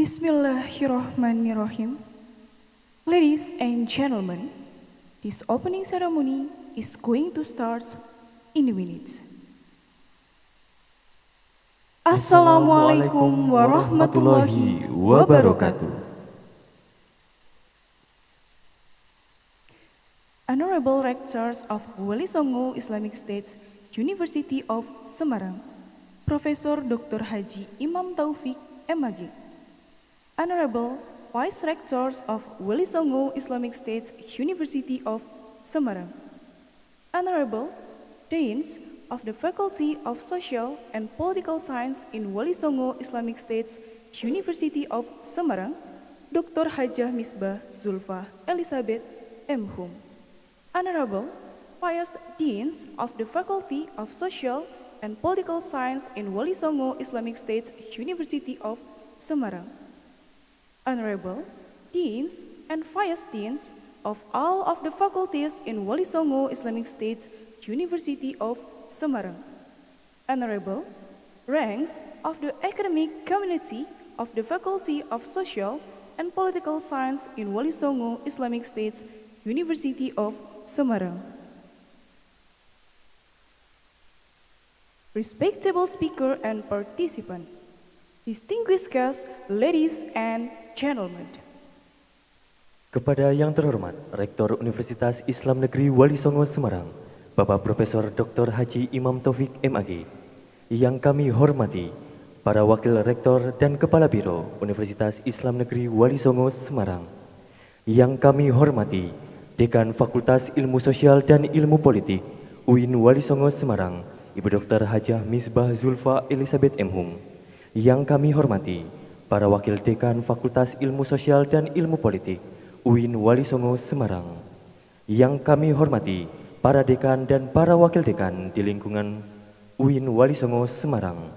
Bismillahirrahmanirrahim. Ladies and gentlemen, this opening ceremony is going to start in a minute. Assalamualaikum warahmatullahi wabarakatuh. Honorable Rectors of Wali Songo Islamic State University of Semarang, Profesor Dr. Haji Imam Taufik MAG, Honorable Vice Rectors of Wali Songo Islamic State University of Semarang, Honorable Deans of the Faculty of Social and Political Science in Wali Songo Islamic State University of Semarang, Dr. Hajah Misbah Zulfa Elizabeth M. Hum, Honorable Vice Deans of the Faculty of Social and Political Science in Wali Songo Islamic State University of Semarang, Honorable Deans and Vice Deans of all of the faculties in Wali Songo Islamic State University of Semarang, Honorable ranks of the academic community of the Faculty of Social and Political Science in Wali Songo Islamic State University of Semarang. Respectable speaker and participant, distinguished guests, ladies and gentlemen. Kepada yang terhormat Rektor Universitas Islam Negeri Wali Songo Semarang, Bapak Profesor Dr. Haji Imam Taufik MAG, yang kami hormati para Wakil Rektor dan Kepala Biro Universitas Islam Negeri Wali Songo Semarang, yang kami hormati Dekan Fakultas Ilmu Sosial dan Ilmu Politik UIN Wali Songo Semarang, Ibu Dr. Hajah Misbah Zulfa Elizabeth M. Hum, yang kami hormati para Wakil Dekan Fakultas Ilmu Sosial dan Ilmu Politik UIN Wali Songo Semarang, yang kami hormati para dekan dan para wakil dekan di lingkungan UIN Wali Songo Semarang,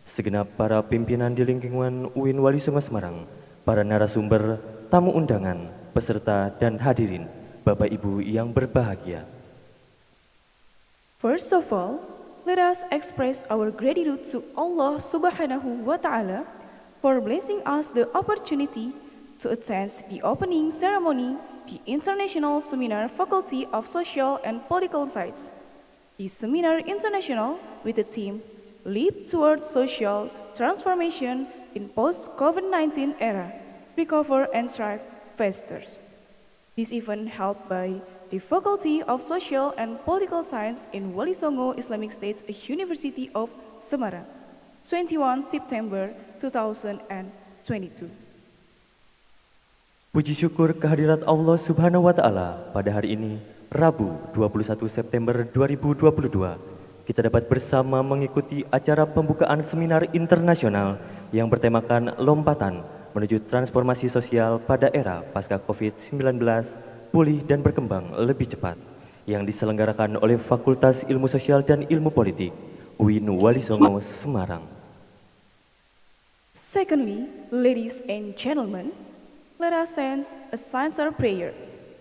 segenap para pimpinan di lingkungan UIN Wali Songo Semarang, para narasumber, tamu undangan, peserta dan hadirin, Bapak Ibu yang berbahagia. First of all, let us express our gratitude to Allah Subhanahu wa Ta'ala for blessing us the opportunity to attend the opening ceremony, the International Seminar Faculty of Social and Political Science. The Seminar International with the theme Leap Toward Social Transformation in Post-COVID-19 Era, Recover and Thrive Faster. This event held by the Faculty of Social and Political Science in Wali Songo Islamic State University of Semarang, 21 September 2022. Puji syukur kehadirat Allah Subhanahu wa Ta'ala pada hari ini, Rabu 21 September 2022, kita dapat bersama mengikuti acara pembukaan seminar internasional yang bertemakan Lompatan menuju transformasi sosial pada era pasca COVID-19, pulih dan berkembang lebih cepat, yang diselenggarakan oleh Fakultas Ilmu Sosial dan Ilmu Politik UIN Wali Songo Semarang. Secondly, ladies and gentlemen, let us send a sincere prayer.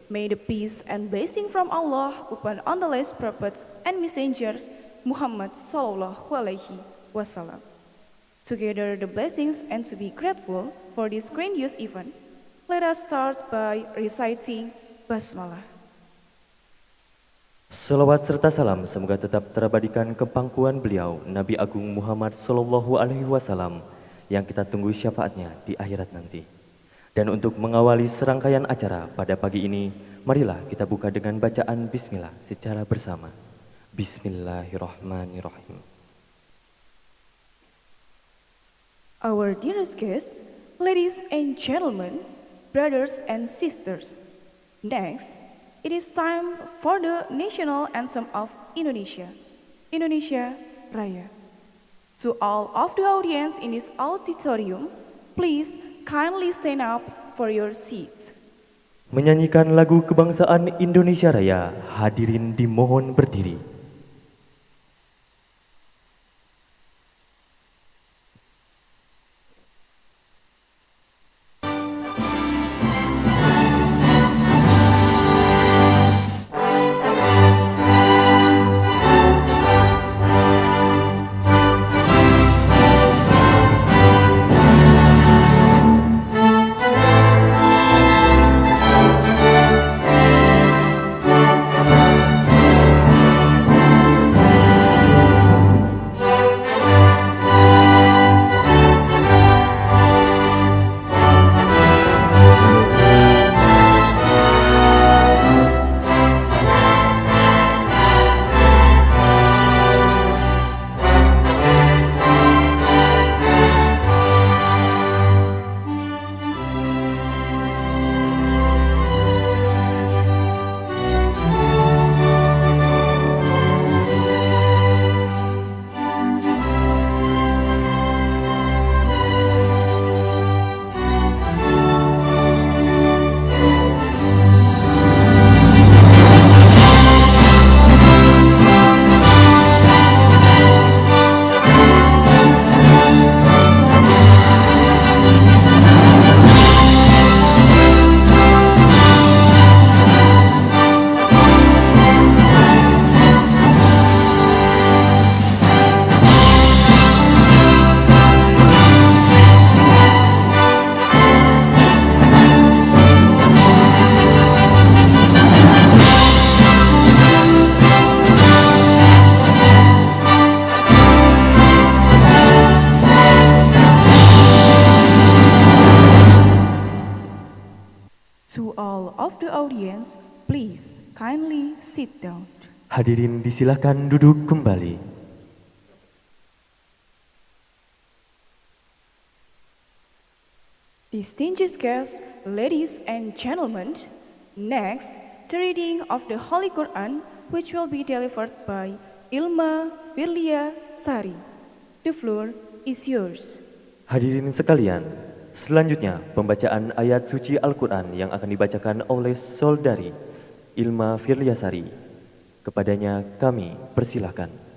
May the peace and blessing from Allah upon endless prophets and messengers Muhammad sallallahu alaihi wasallam. Together the blessings, and to be grateful for this grandiose event, let us start by reciting Basmalah. Salawat serta salam semoga tetap terabadikan ke pangkuan beliau Nabi Agung Muhammad sallallahu alaihi wasallam yang kita tunggu syafaatnya di akhirat nanti. Dan untuk mengawali serangkaian acara pada pagi ini, marilah kita buka dengan bacaan Bismillah secara bersama. Bismillahirrahmanirrahim. Our dearest guests, ladies and gentlemen, brothers and sisters, next, it is time for the national anthem of Indonesia, Indonesia Raya. To all of the audience in this auditorium, please kindly stand up for your seats. Menyanyikan lagu kebangsaan Indonesia Raya, hadirin dimohon berdiri. of the audience, please kindly sit down. Hadirin disilakan duduk kembali. Distinguished guests, ladies and gentlemen, next, the reading of the Holy Quran, which will be delivered by Ilma Firlia Sari. The floor is yours. Hadirin sekalian, selanjutnya pembacaan ayat suci Al-Quran yang akan dibacakan oleh Saudari Ilma Firliasari. Kepadanya kami persilahkan.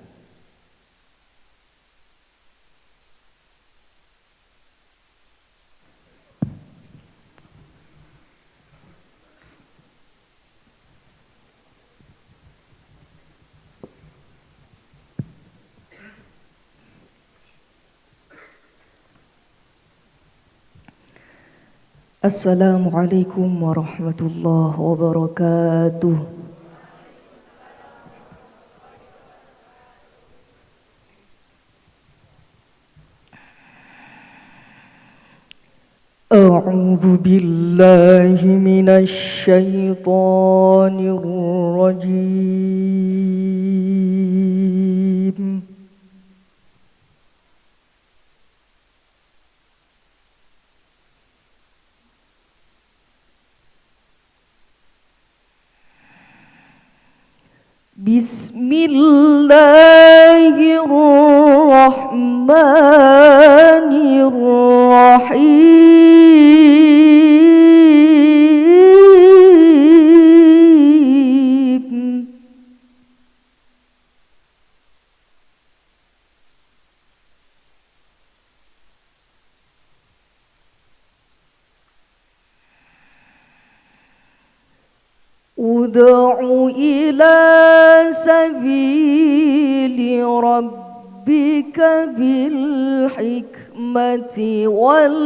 Assalamualaikum warahmatullahi wabarakatuh. A'udzu billahi minasy syaithanir rajim. Bismillahirrahmanirrahim. Ud'u ila sabili rabbika bil hikmati wal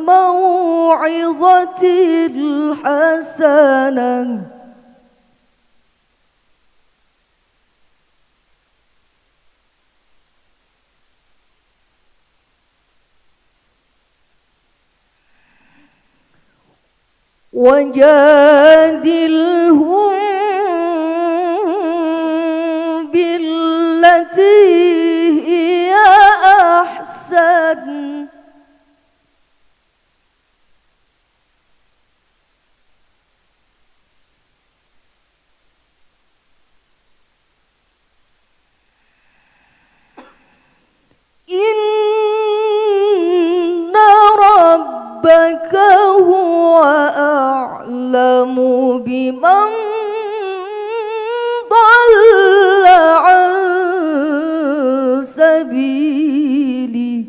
mau'izatil hasanah. وجادلهم بالتي هي أحسن إن ربك هو أعلم بمن ضل عن سبيله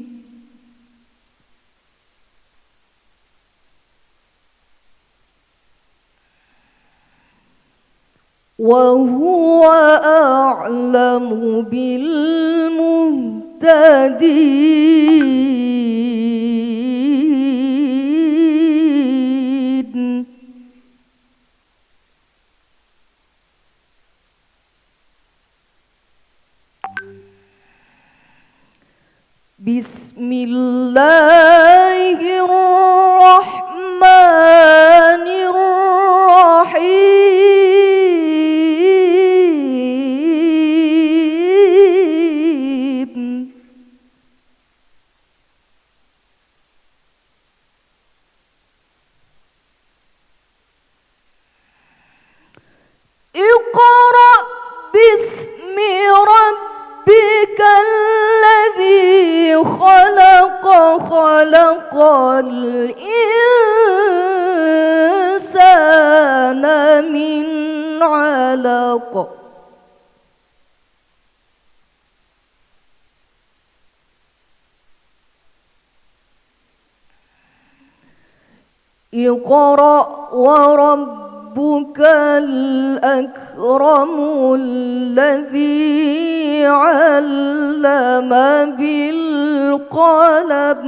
وهو أعلم بالمهتدين. بسم الله الرحمن الرحيم. اقرأ باسم ربك الذي خلق خلق الإنسان من علق اقرأ وربك الأكرم الذي علم بالقلم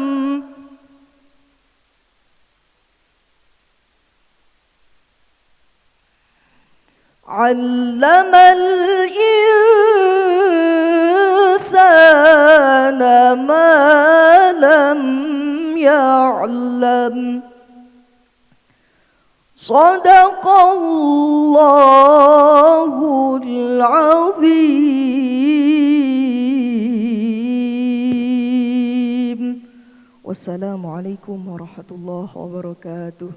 علم الإنسان ما لم يعلم Sadaqallahul azim. Wassalamualaikum warahmatullahi wabarakatuh.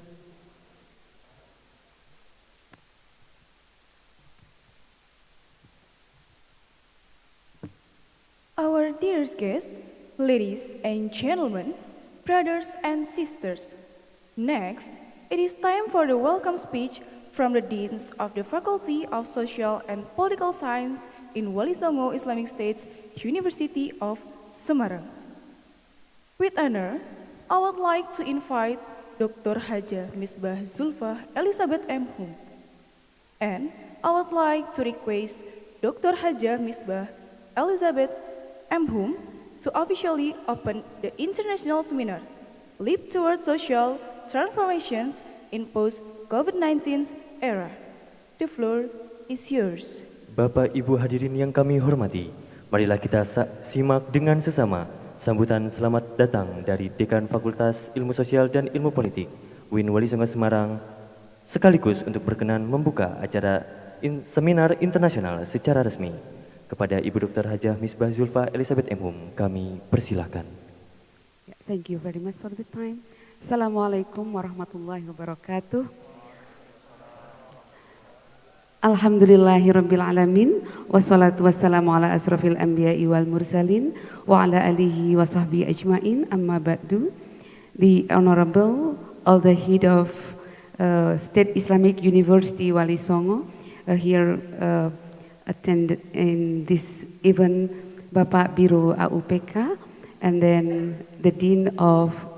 Our dearest guests, ladies and gentlemen, brothers and sisters, next, it is time for the welcome speech from the Deans of the Faculty of Social and Political Science in Wali Songo Islamic States University of Semarang. With honor, I would like to invite Dr. Haja Misbah Zulfa Elizabeth M. Hum, and I would like to request Dr. Haja Misbah Elizabeth M. Hum to officially open the International Seminar, Leap Towards Social Transformations in Post-COVID-19 Era. The floor is yours. Bapak Ibu hadirin yang kami hormati, marilah kita simak dengan sesama sambutan selamat datang dari Dekan Fakultas Ilmu Sosial dan Ilmu Politik UIN Wali Songo Semarang, sekaligus untuk berkenan membuka acara seminar internasional secara resmi. Kepada Ibu Dr. Hajah Misbah Zulfa Elizabeth M. Hum, kami persilahkan. Thank you very much for the time. Assalamualaikum warahmatullahi wabarakatuh. Alhamdulillahirabbil alamin wassalatu wassalamu ala asrofil anbiya'i wal mursalin wa ala alihi wa sahbihi ajmain, amma ba'du. The Honorable, all the head of State Islamic University Wali Songo here attended in this event, Bapak Biro AUPK, and then the Dean of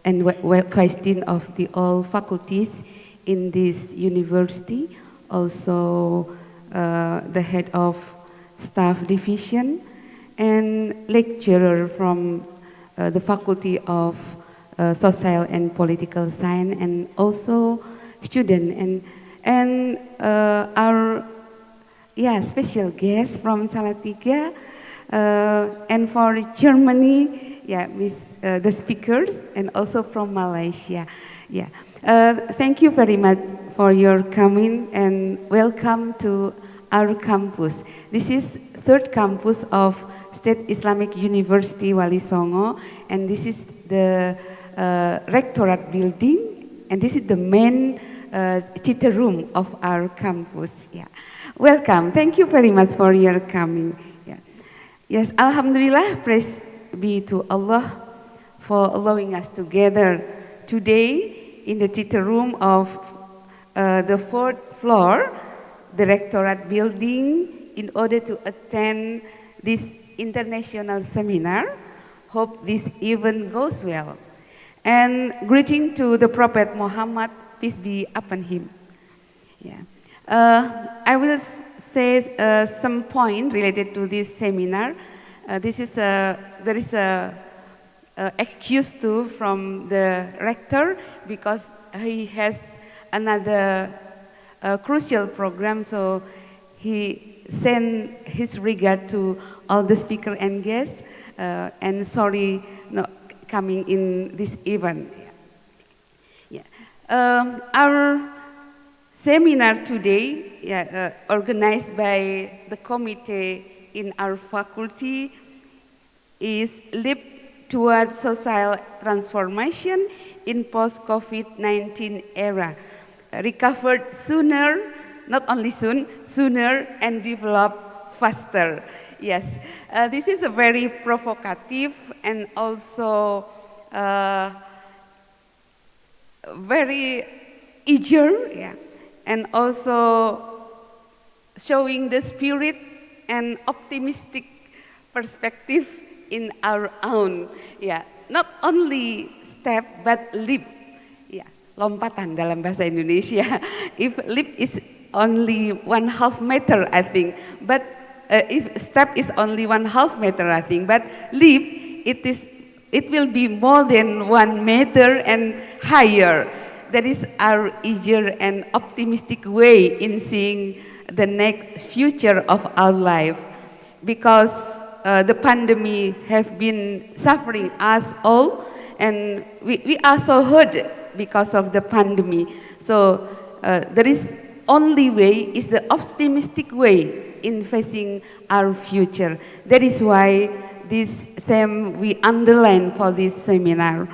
and Vice Dean of the all faculties in this university, also the head of staff division and lecturer from the Faculty of Social and Political Science, and also student and our special guest from Salatiga, and for Germany, the speakers, and also from Malaysia. Thank you very much for your coming and welcome to our campus. This is third campus of State Islamic University Wali Songo, and this is the rectorate building, and this is the main theater room of our campus. Welcome. Thank you very much for your coming. Yes, Alhamdulillah, praise be to Allah for allowing us to gather today in the theater room of the fourth floor, the rectorate building, in order to attend this international seminar. Hope this event goes well. And greeting to the Prophet Muhammad, peace be upon him. I will say some point related to this seminar. There is a excuse too from the rector, because he has another crucial program, so he sent his regard to all the speaker and guests, and sorry not coming in this event. Our seminar today, organized by the committee in our faculty, is Leap Towards Social Transformation in Post-COVID-19 Era. Recovered sooner, not only soon, sooner, and develop faster. Yes, this is a very provocative and also very eager, and also showing the spirit and optimistic perspective in our own, not only step but leap, lompatan dalam bahasa Indonesia. If leap is only 1/2 meter, I think, but if step is only 1/2 meter, I think, but leap, it will be more than 1 meter and higher. That is our eager and optimistic way in seeing the next future of our life, because the pandemic have been suffering us all, and we also heard because of the pandemic. So there is only way is the optimistic way in facing our future. That is why this theme we underline for this seminar.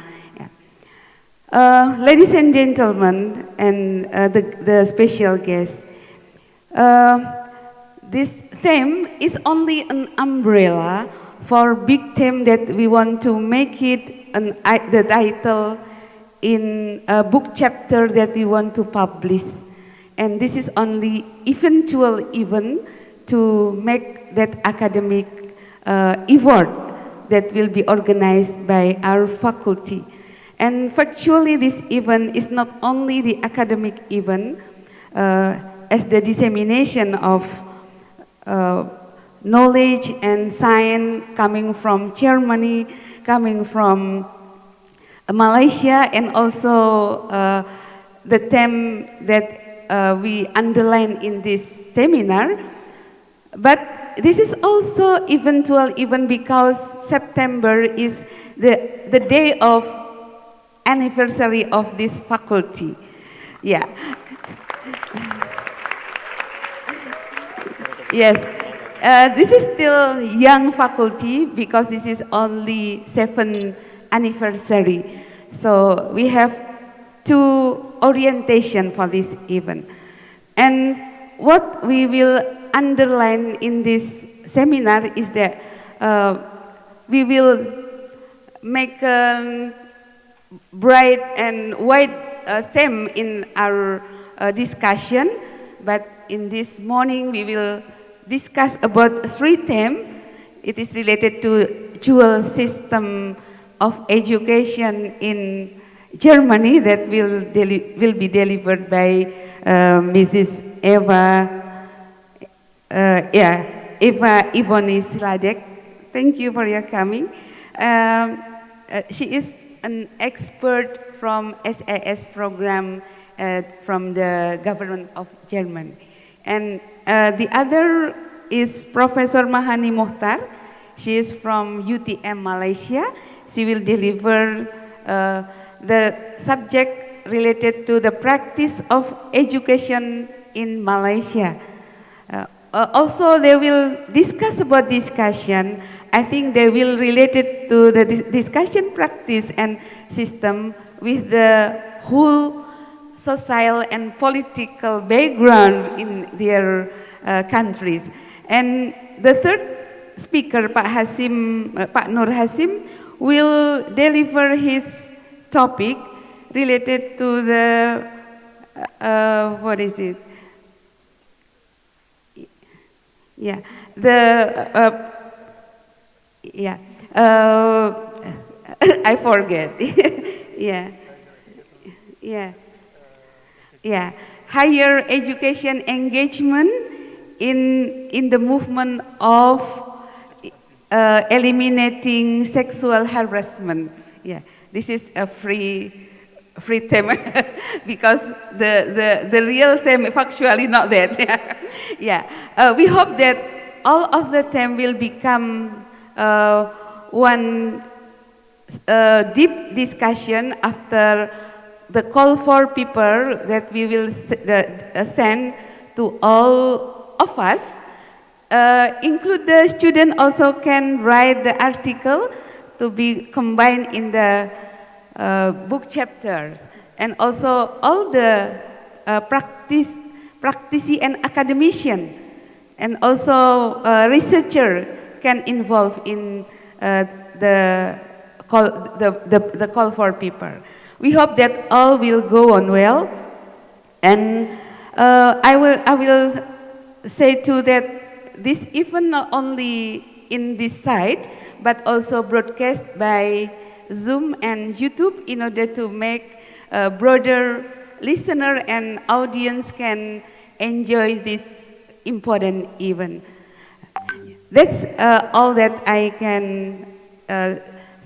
Ladies and gentlemen, and the special guests, this theme is only an umbrella for big theme that we want to make it the title in a book chapter that we want to publish. And this is only eventual event to make that academic award that will be organized by our faculty. And factually, this event is not only the academic event as the dissemination of knowledge and science coming from Germany, coming from Malaysia, and also the theme that we underline in this seminar. But this is also eventual even because September is the day of anniversary of this faculty. Yeah. Yes. This is still young faculty because this is only 7th anniversary. So we have 2 orientation for this event. And what we will underline in this seminar is that we will make a bright and wide theme in our discussion. But in this morning we will discuss about 3 themes. It is related to dual system of education in Germany that will be delivered by Mrs. Eva Ivoni Sladek. Thank you for your coming. She is an expert from SAS program from the government of Germany. And the other is Professor Mahani Mohtar. She is from UTM Malaysia. She will deliver the subject related to the practice of education in Malaysia. Also, they will discuss about discussion. I think they will relate it to the discussion practice and system with the whole social and political background in their countries. And the third speaker, Pak Nur Hasim, will deliver his topic related to the, what is it? Yeah, I forget. Yeah, higher education engagement in the movement of eliminating sexual harassment. Yeah, this is a free theme because the real theme is actually not that. Yeah, we hope that all of the theme will become one deep discussion after the call for paper that we will send to all of us. Include the student also can write the article to be combined in the book chapters, and also all the practitioner and academician, and also researcher can involve in the call for paper. We hope that all will go on well, and I will say too that this event not only in this site but also broadcast by Zoom and YouTube in order to make a broader listener and audience can enjoy this important event. That's all that I can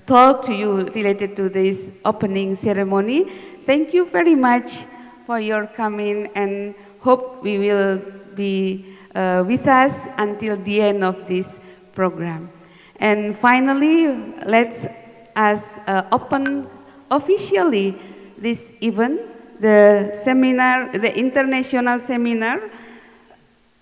talk to you related to this opening ceremony. Thank you very much for your coming, and hope we will be with us until the end of this program. And finally, let's open officially this event, the seminar, the international seminar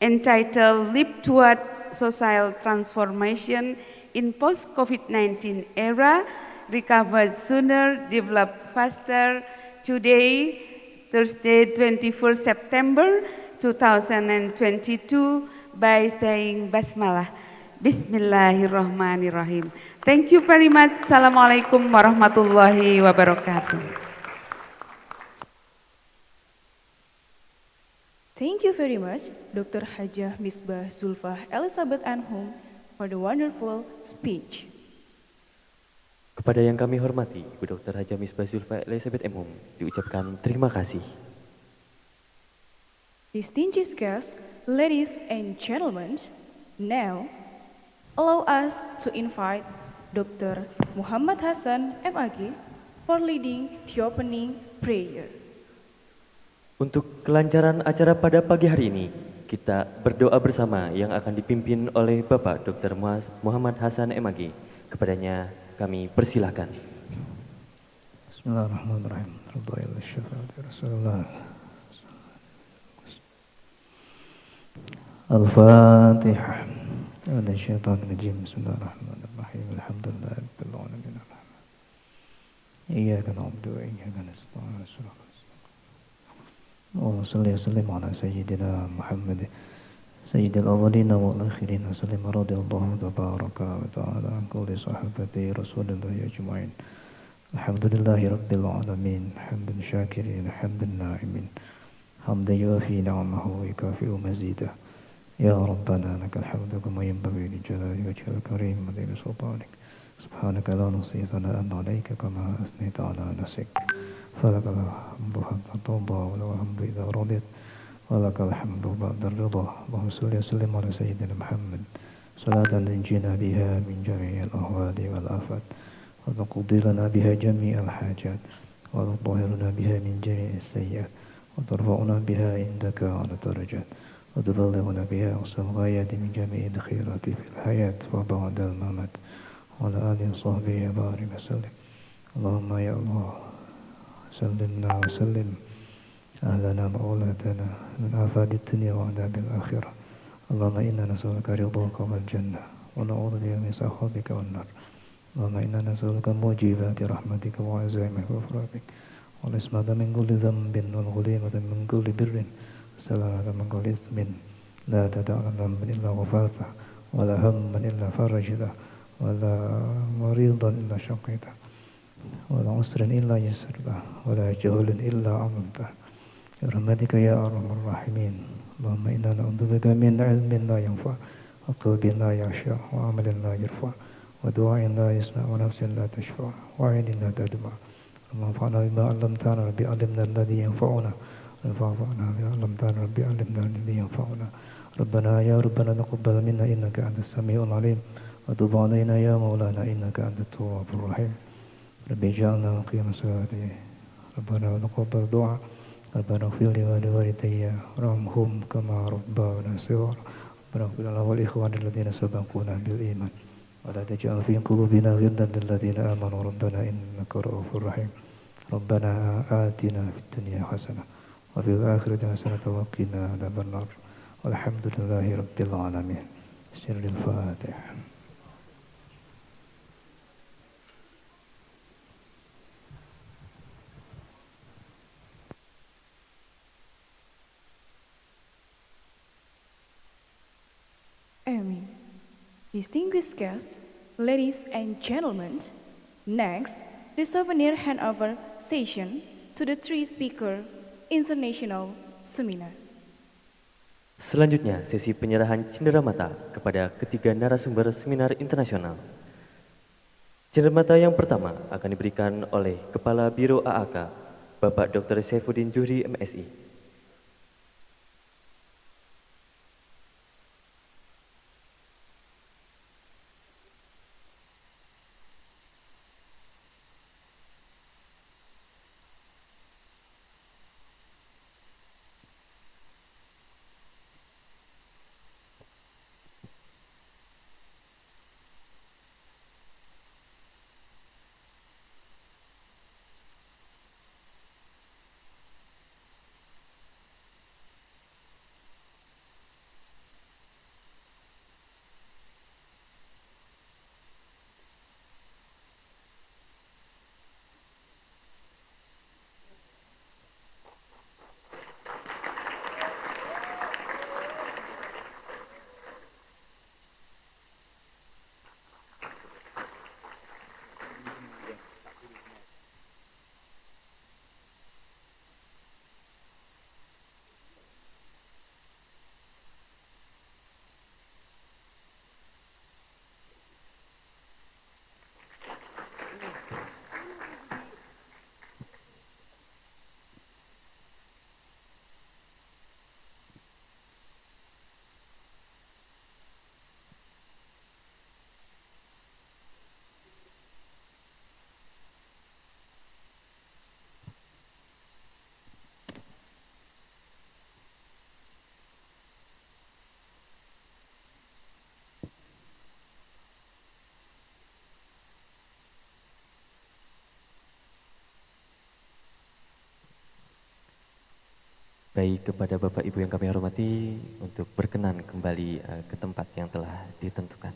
entitled Leap Toward Social Transformation in Post-COVID-19 Era, Recover Sooner, Develop Faster. Today, Thursday, 21st September 2022, by saying Basmalah. Bismillahirrahmanirrahim. Thank you very much. Assalamualaikum warahmatullahi wabarakatuh. Thank you very much, Dr. Hajah Misbah Zulfah Elizabeth Anhum, for the wonderful speech. Kepada yang kami hormati, Ibu Dr. Hajah Misbah Zulfah Elizabeth Anhum, diucapkan terima kasih. Distinguished guests, ladies and gentlemen, now allow us to invite Dr. Muhammad Hasan MAG for leading the opening prayer. Untuk kelancaran acara pada pagi hari ini, kita berdoa bersama yang akan dipimpin oleh Bapak Dr. Muhammad Hasan MAG. Kepadanya kami persilahkan. Bismillahirrahmanirrahim. Al-Fatihah. Bismillahirrahmanirrahim. Alhamdulillahirabbil alamin. Iyyaka na'budu wa iyyaka nasta'in. اللهم صل وسلم على سيدنا محمد سيد الأولين والآخرين وسلم رضي الله تبارك وتعالى عن كل صحابة رسول الله أجمعين. الحمد لله رب العالمين حمدا شاكرين حمدا ناعمين حمدا يوافي نعمه ويكافئ مزيده. يا ربنا لك الحمد كما ينبغي لجلال وجهك الكريم وعظيم سلطانك. سبحانك لا نحصي ثناء عليك كما أثنيت على نفسك. فلك الحمد حتى ترضى ولك الحمد إذا رضيت ولك الحمد بعد الرضا. اللهم صل وسلم على سيدنا محمد صلاة تنجينا بها من جميع الأهوال والآفات وتقضي لنا بها جميع الحاجات وتطهرنا بها من جميع السيئات وترفعنا بها عندك على الدرجات وتبلغنا بها أقصى الغايات من جميع الخيرات في الحياة وبعد الممات وعلى آله وصحبه وبارك وسلم. اللهم يا الله سلمنا وسلم أهلنا وأولادنا من آفات الدنيا وعذاب الآخرة. اللهم إنا نسألك رضاك والجنة ونعوذ بك من سخطك والنار. اللهم إنا نسألك موجبات رحمتك وعزائم غفرانك والعصمة من كل ذنب والغنيمة من كل بر سلامة من كل إثم لا تدع ذنبا إلا غفرته ولا هما إلا فرجته ولا مريضا إلا شقيته ولا عسر إلا يسرته ولا جهل إلا عظمته برحمتك يا أرحم الراحمين. اللهم إنا نعوذ بك من علم لا ينفع وقلب لا يخشع وعمل لا يرفع ودعاء لا يسمع ونفس لا تشفع وعين لا تدمع. اللهم انفعنا بما علمتنا ربي علمنا الذي ينفعنا وانفعنا بما علمتنا ربي علمنا الذي ينفعنا. ربنا يا ربنا تقبل منا إنك أنت السميع العليم وتب علينا يا مولانا إنك أنت التواب الرحيم. ربي اجعلنا مقيم الصلاة ربنا وتقبل دعاء. ربنا اغفر لي ولوالدي وارحمهم كما ربونا صغارا. ربنا اغفر لنا والإخوان الذين سبقونا بالإيمان ولا تجعل في قلوبنا غلا للذين آمنوا ربنا إنك رؤوف رحيم. ربنا آتنا في الدنيا حسنة وفي الآخرة حسنة وقنا عذاب النار والحمد لله رب العالمين. سر الفاتحة. Amen. Distinguished guests, ladies and gentlemen, next, the souvenir handover session to the three-speaker Internasional Seminar. Selanjutnya, sesi penyerahan cenderamata kepada ketiga narasumber seminar internasional. Cenderamata yang pertama akan diberikan oleh Kepala Biro AAK, Bapak Dr. Saifuddin Juhri MSI. Baik, kepada Bapak Ibu yang kami hormati, untuk berkenan kembali ke tempat yang telah ditentukan.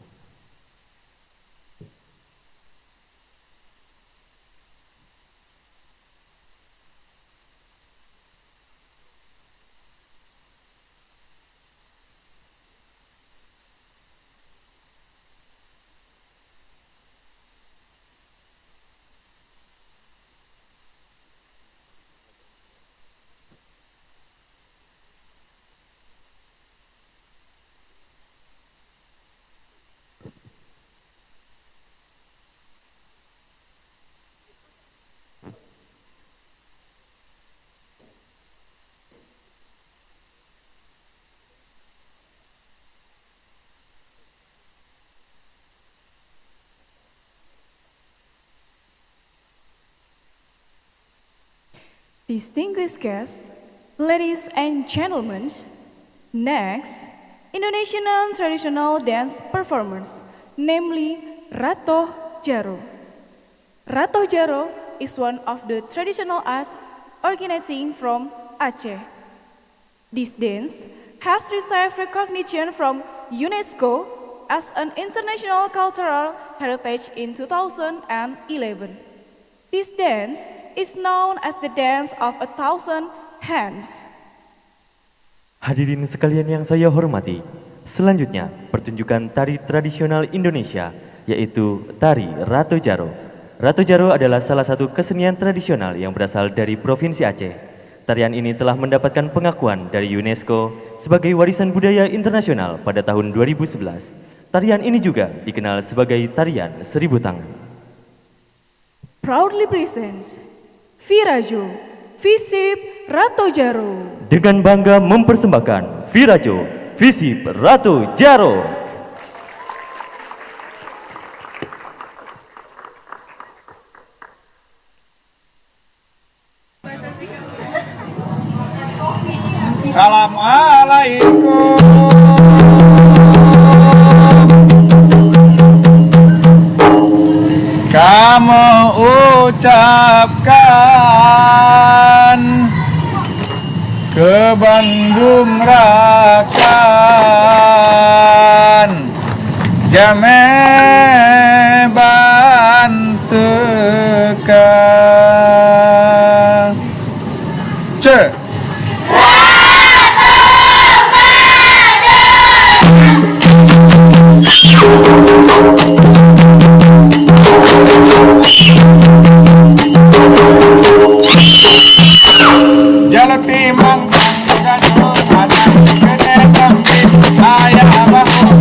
Distinguished guests, ladies and gentlemen, next, International traditional dance performance, namely Ratoh Jaro. Ratoh Jaro is one of the traditional arts originating from Aceh. This dance has received recognition from UNESCO as an international cultural heritage in 2011. This dance is known as the Dance of a Thousand Hands. Hadirin sekalian yang saya hormati, selanjutnya pertunjukan tari tradisional Indonesia, yaitu tari Ratoh Jaro. Ratoh Jaro adalah salah satu kesenian tradisional yang berasal dari Provinsi Aceh. Tarian ini telah mendapatkan pengakuan dari UNESCO sebagai warisan budaya internasional pada tahun 2011. Tarian ini juga dikenal sebagai tarian seribu tangan. Proudly presents Virajo, Visip Ratoh Jaro. Dengan bangga mempersembahkan Virajo, Visip Ratoh Jaro. Assalamualaikum. Kamu ucapkan ke Bandung Rakan Jame Banteka Ce Jalati mangkang gantung ada gede kambing ayah bahu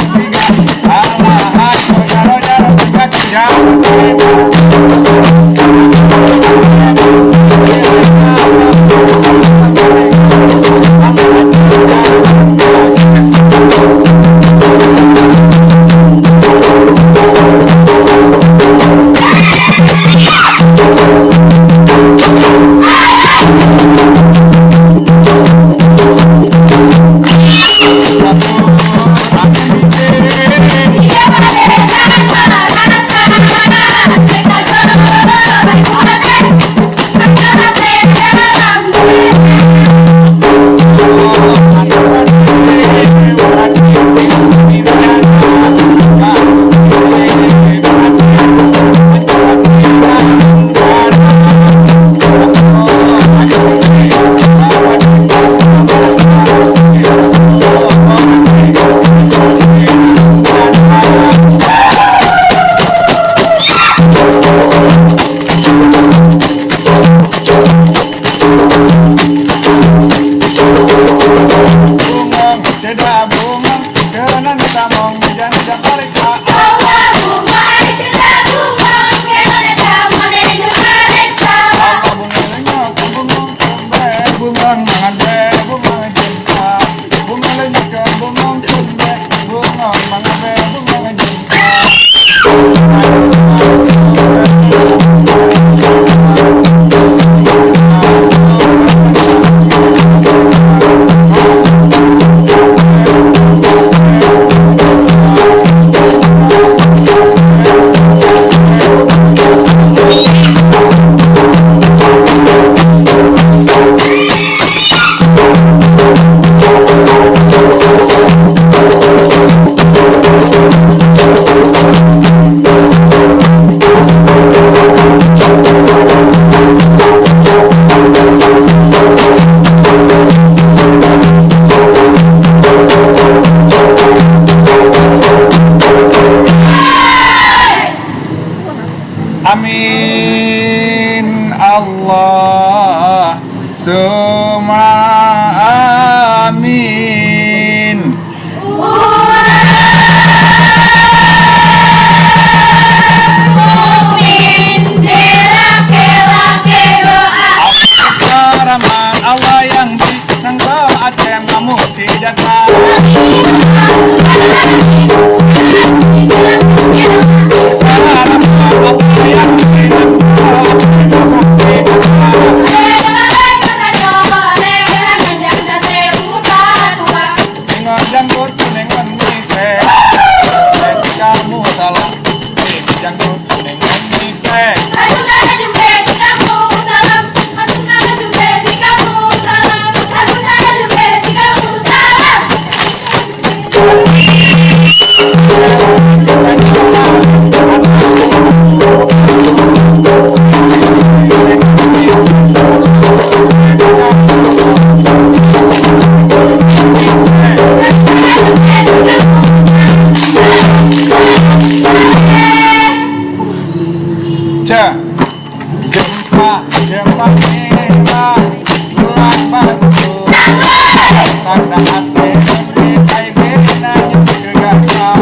siga alahan jaro jaro kaki jaro Amin Allah summa amin. Rahman Allah yang nanggo atem kamu tidak kamu salah jangkut dengan misek. Jempa kita bulan pastu tanda hati kita kita gegah.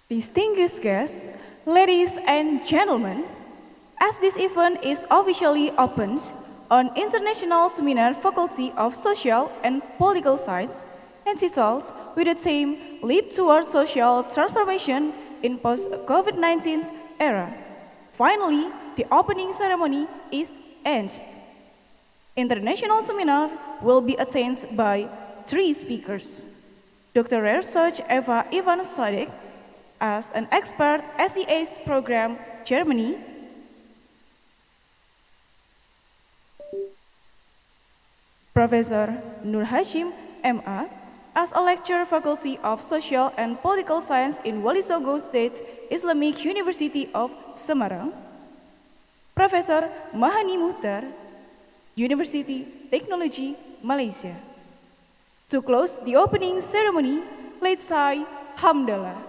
Distinguished guests, ladies and gentlemen, as this event is officially opened on International Seminar Faculty of Social and Political Science and results with the theme Leap Towards Social Transformation in Post-COVID-19 Era. Finally, the opening ceremony is ended. International Seminar will be attended by 3 speakers. Dr. Research Eva Ivan Sadek, as an expert SEA's program Germany, Professor Nur Hashim MA, as a lecturer faculty of Social and Political Science in Walisogo State Islamic University of Semarang, Professor Mahani Muhtar, University Technology Malaysia. To close the opening ceremony, let's say Hamdallah.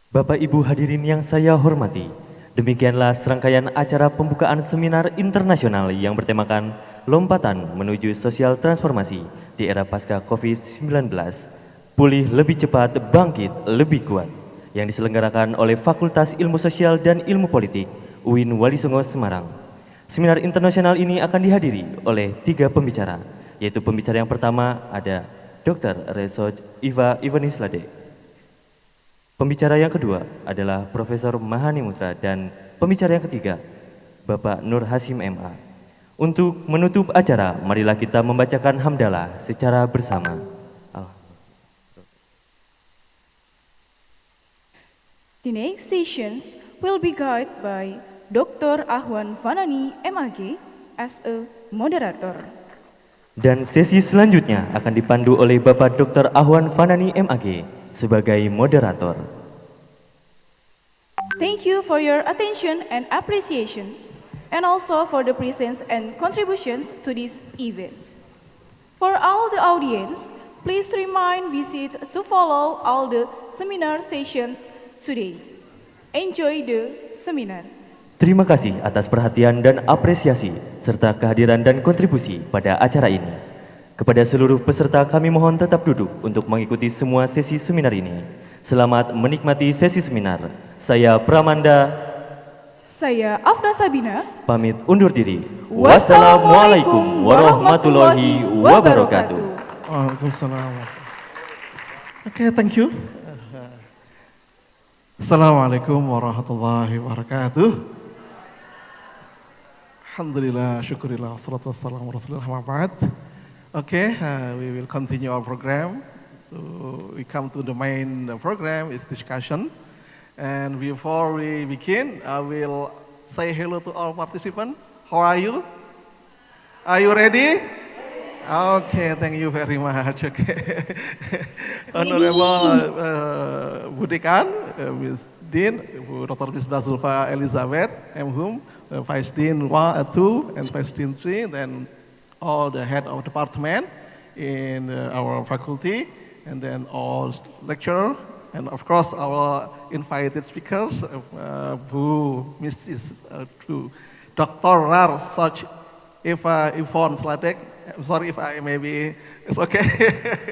Bapak Ibu hadirin yang saya hormati, demikianlah serangkaian acara pembukaan seminar internasional yang bertemakan Lompatan Menuju Sosial Transformasi di Era Pasca COVID-19, Pulih Lebih Cepat, Bangkit Lebih Kuat, yang diselenggarakan oleh Fakultas Ilmu Sosial dan Ilmu Politik UIN Walisongo Semarang. Seminar internasional ini akan dihadiri oleh 3 pembicara, yaitu pembicara yang pertama ada Dr. Resoj Iva Ivanislade. Pembicara yang kedua adalah Profesor Mahani Mutra dan pembicara yang ketiga, Bapak Nur Hashim MA. Untuk menutup acara, marilah kita membacakan hamdalah secara bersama. The next sessions will be guided by Dr. Ahwan Fanani MAG as a moderator. Dan sesi selanjutnya akan dipandu oleh Bapak Dr. Ahwan Fanani MAG sebagai moderator. Thank you for your attention and appreciations, and also for the presence and contributions to these events. For all the audience, please remind visits to follow all the seminar sessions today. Enjoy the seminar. Terima kasih atas perhatian dan apresiasi serta kehadiran dan kontribusi pada acara ini. Kepada seluruh peserta kami mohon tetap duduk untuk mengikuti semua sesi seminar ini. Selamat menikmati sesi seminar. Saya Pramanda, Saya Afra Sabina. pamit undur diri. Wassalamualaikum warahmatullahi wabarakatuh. Waalaikumsalam. Okay, thank you. Assalamualaikum warahmatullahi wabarakatuh. Alhamdulillah, syukurillah, wassalatu wassalamu ala rasulillah, ma ba'd. Okay, we will continue our program. We come to the main program, is discussion. And before we begin, I will say hello to all participants. How are you? Are you ready? Okay, thank you very much. Okay. Honorable Budekan, Ms. Dean, Dr. Misbah Zulfa Elizabeth, M. Vice Dean 1, 2, and Vice Dean 3, then all the head of department in our faculty, and then all lecturer, and of course our invited speakers, Mrs. Dr. Rar Soch Eva Yvonne Sladek. I'm sorry if I maybe, it's okay.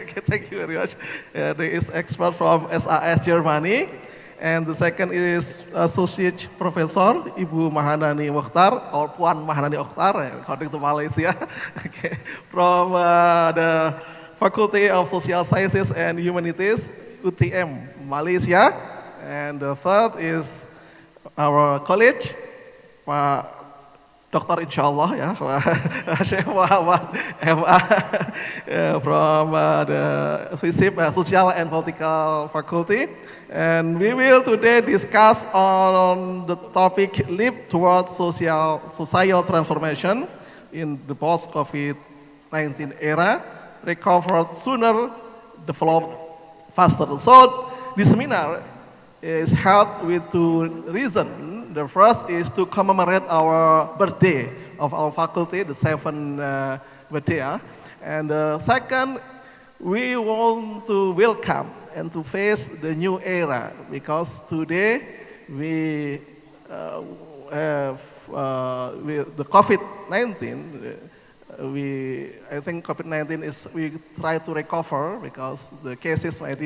Okay, thank you very much. There is expert from SAS Germany. And the second is Associate Professor Ibu Mahanani Mokhtar, or Puan Mahanani Mokhtar, according to Malaysia, okay, from the Faculty of Social Sciences and Humanities, UTM, Malaysia. And the third is our college, Pak Dokter Insyaallah, ya, Syekh Muhammad MA from the Social and Political Faculty. And we will today discuss on the topic Leap Towards Social Transformation in the post-COVID-19 era, recover sooner, develop faster. So this seminar is held with two reasons. The first is to commemorate our birthday of our faculty, the 7th birthday. And the second, we want to welcome and to face the new era, because today we have with the COVID-19, I think COVID-19 is, we try to recover because the cases might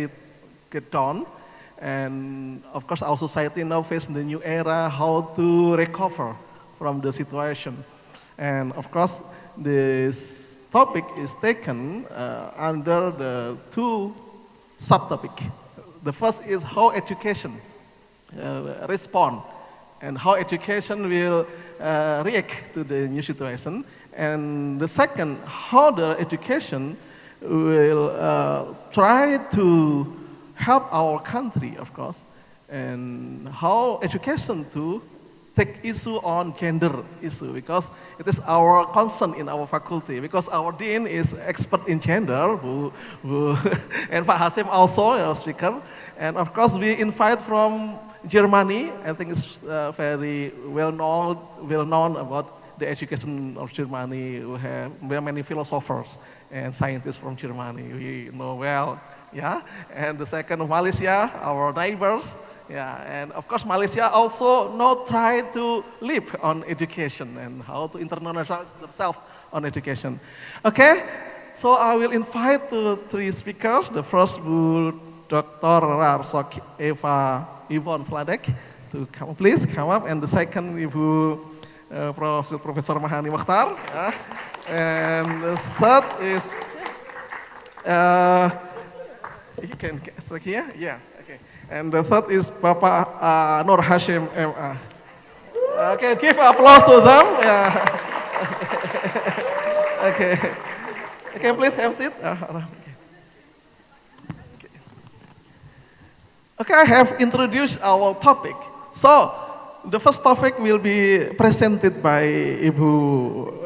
get down. And of course our society now faces the new era, how to recover from the situation. And of course this topic is taken under the two subtopics. The first is how education respond and how education will react to the new situation. And the second, how the education will try to help our country, of course, and how education to take issue on gender issue, because it is our concern in our faculty, because our dean is expert in gender, and Pak Hasim also, speaker, and of course we invite from Germany. I think it's very well known about the education of Germany. We have very many philosophers and scientists from Germany. We know well. Yeah, and the second, Malaysia, our neighbors. Yeah, and of course Malaysia also not try to live on education and how to internationalize themselves on education. Okay, so I will invite the three speakers. The first, Dr. Rarsok Eva Yvonne Sladek, to come, please come up, and the second, Ibu Professor Mahani Mokhtar, and the third is. You can start here? Yeah, okay. And the third is Bapak Nur Hashim MA. Okay, give applause to them. Yeah. Okay. Okay, please have a seat. Okay, I have introduced our topic. So, the first topic will be presented by Ibu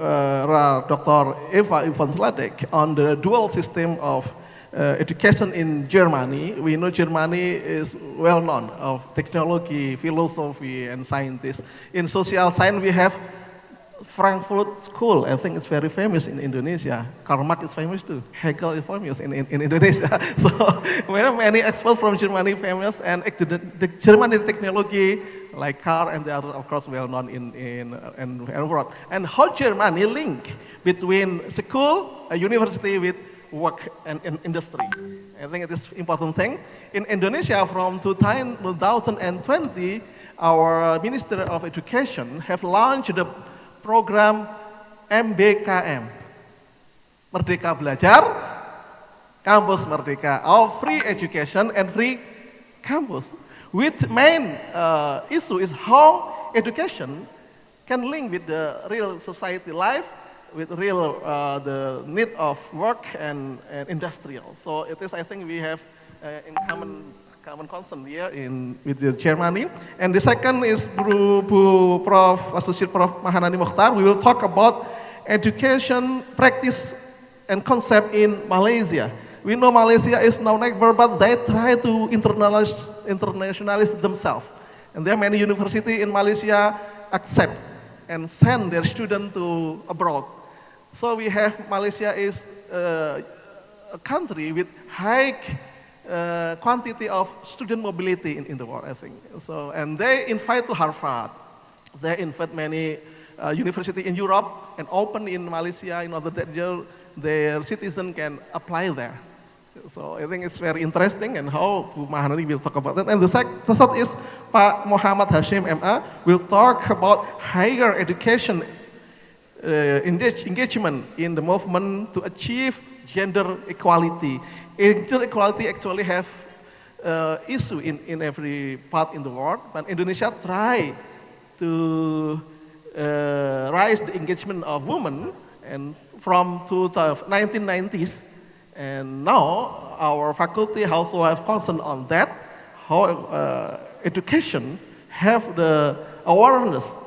Dr. Eva Yvonne Sladek on the dual system of education in Germany. We know Germany is well known of technology, philosophy, and scientists. In social science, we have Frankfurt School, I think it's very famous in Indonesia. Karl Marx is famous too. Hegel is famous in Indonesia. So many experts from Germany famous, and the Germany technology like car and the other, of course, well known in world. And how Germany link between school, a university with work and industry. I think it is important thing. In Indonesia, from 2020, our Minister of Education have launched the program MBKM, Merdeka Belajar, Kampus Merdeka, of free education and free campus. With main issue is how education can link with the real society life, with real the need of work and industrial. So it is, I think, we have in common concern here with Germany. And the second is Associate Prof. Mahanani Mokhtar. We will talk about education practice and concept in Malaysia. We know Malaysia is now neighbor, but they try to internationalize themselves. And there are many universities in Malaysia accept and send their students to abroad. So we have Malaysia is a country with high quantity of student mobility in the world, I think. So, and they invite to Harvard. They invite many universities in Europe and open in Malaysia in order that their citizens can apply there. So I think it's very interesting, and how Mahanani will talk about that. And the third is Pak Muhammad Hashim MA will talk about higher education engagement in the movement to achieve gender equality. Gender equality actually have issue in every part in the world, but Indonesia try to raise the engagement of women, and from 1990s, and now our faculty also have concern on that, how education have the awareness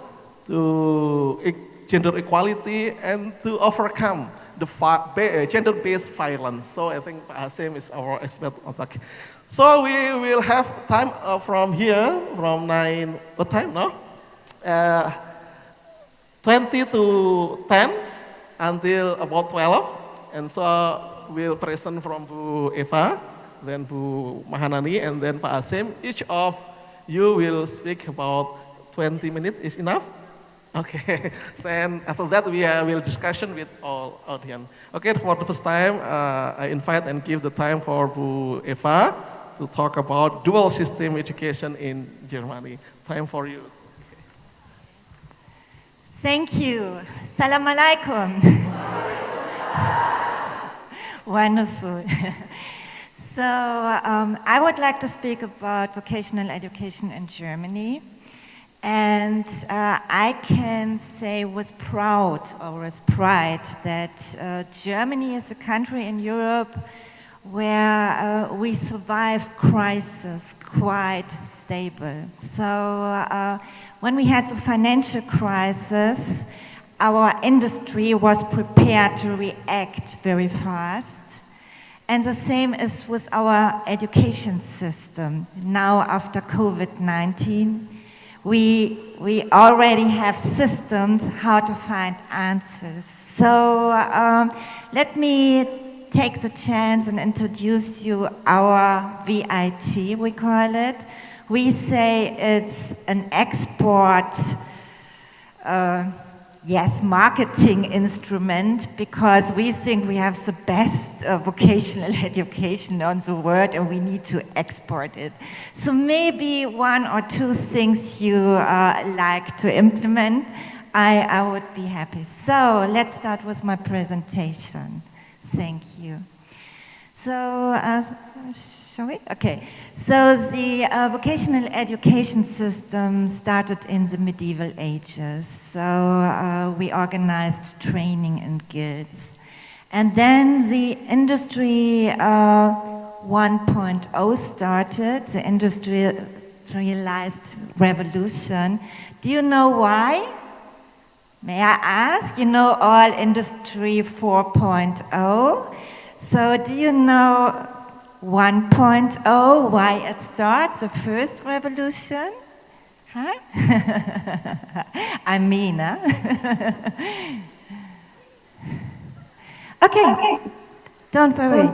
to gender equality and to overcome the gender-based violence. So I think Pak Hasim is our expert on that. So we will have time from here, from 9, what time now? 20 to 10 until about 12. And so we'll present from Bu Eva, then Bu Mahanani, and then Pak Hasim. Each of you will speak about 20 minutes. Is enough? Okay, then after that we will discussion with all audience. Okay, for the first time, I invite and give the time for Bu Eva to talk about dual system education in Germany. Time for you. Thank you. Salam alaikum. Wonderful. So I would like to speak about vocational education in Germany. And I can say with pride that Germany is a country in Europe where we survive crisis quite stable. So when we had the financial crisis, our industry was prepared to react very fast. And the same is with our education system. Now after COVID-19, we already have systems how to find answers. So let me take the chance and introduce you our VIT, we call it. We say it's an export, marketing instrument, because we think we have the best vocational education on the world and we need to export it. So maybe one or two things you like to implement, I would be happy. So let's start with my presentation. Thank you. So, shall we? Okay. So the vocational education system started in the medieval ages. So we organized training in guilds. And then the industry 1.0 started, the industrialized revolution. Do you know why? May I ask? You know all industry 4.0. So do you know 1.0, why it starts, the first revolution? Huh? I mean, huh? Okay, don't worry.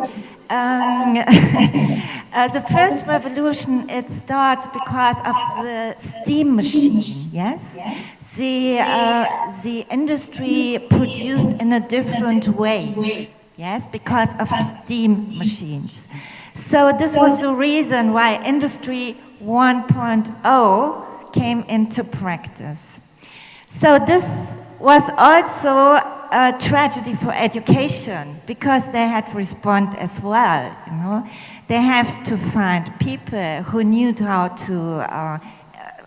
The first revolution, it starts because of the steam machine, yes? The industry produced in a different way, yes, because of steam machines. So this was the reason why Industry 1.0 came into practice. So this was also a tragedy for education because they had to respond as well, you know. They have to find people who knew how to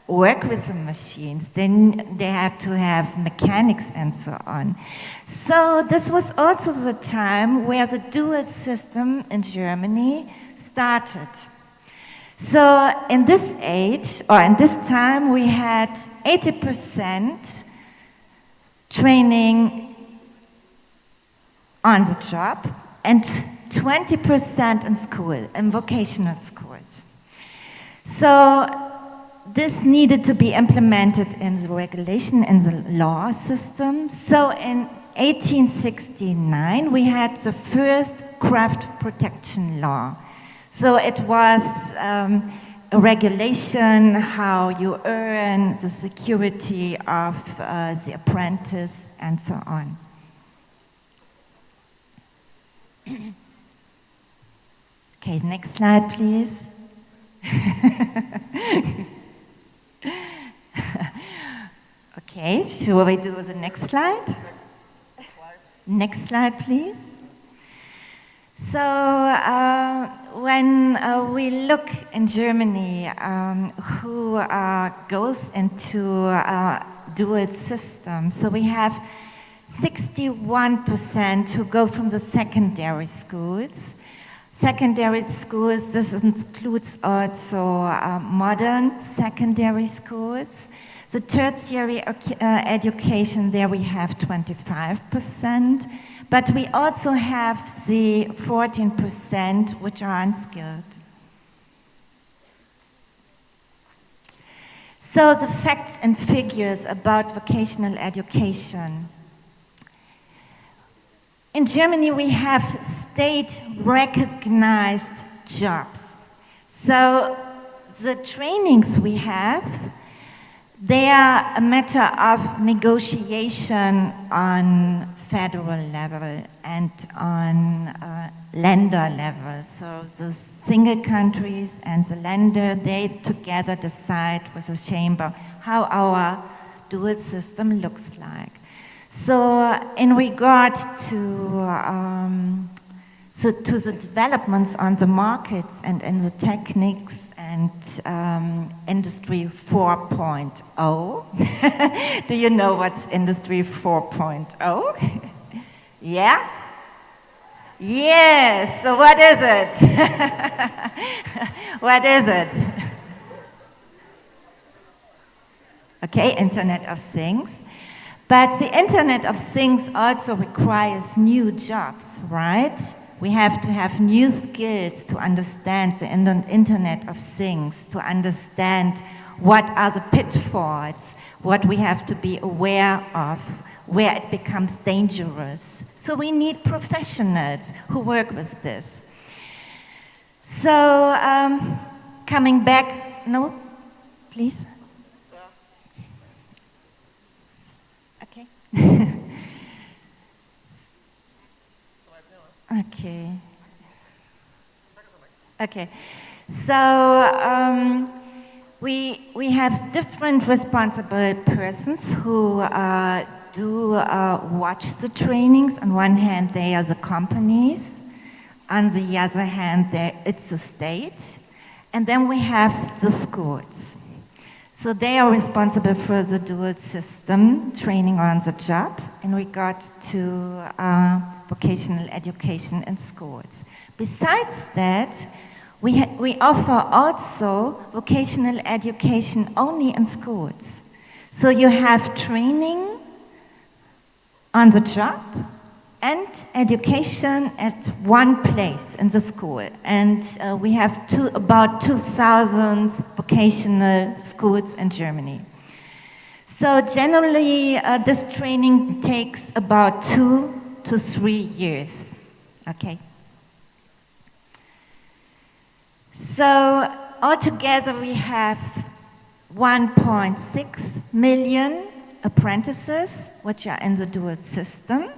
work with the machines. They had to have mechanics and so on. So this was also the time where the dual system in Germany started. So in this age, or in this time, we had 80% training on the job and 20% in school, in vocational schools. So this needed to be implemented in the regulation, in the law system. So in 1869, we had the first craft protection law. So it was a regulation how you earn the security of the apprentice and so on. Okay, next slide, please. Okay, shall we do the next slide? Next slide, please. So when we look in Germany who goes into dual system, so we have 61% who go from the secondary schools. Secondary schools, this includes also modern secondary schools. The tertiary education, there we have 25%, but we also have the 14% which are unskilled. So the facts and figures about vocational education. In Germany, we have state-recognized jobs. So the trainings we have, they are a matter of negotiation on federal level and on Länder level. So the single countries and the Länder, they together decide with the chamber how our dual system looks like. So in regard to the developments on the markets and in the techniques and Industry 4.0, do you know what's Industry 4.0? Yeah? Yes, so what is it? What is it? Okay, Internet of Things. But the Internet of Things also requires new jobs, right? We have to have new skills to understand the Internet of Things, to understand what are the pitfalls, what we have to be aware of, where it becomes dangerous. So we need professionals who work with this. So coming back, no, please. Okay. Okay. Okay. So we have different responsible persons who do watch the trainings. On one hand, they are the companies. On the other hand, it's the state. And then we have the schools. So they are responsible for the dual system, training on the job in regard to vocational education in schools. Besides that, we offer also vocational education only in schools. So you have training on the job and education at one place in the school. And we have about 2,000 vocational schools in Germany. So generally, this training takes about 2 to 3 years. Okay. So altogether, we have 1.6 million apprentices, which are in the dual system,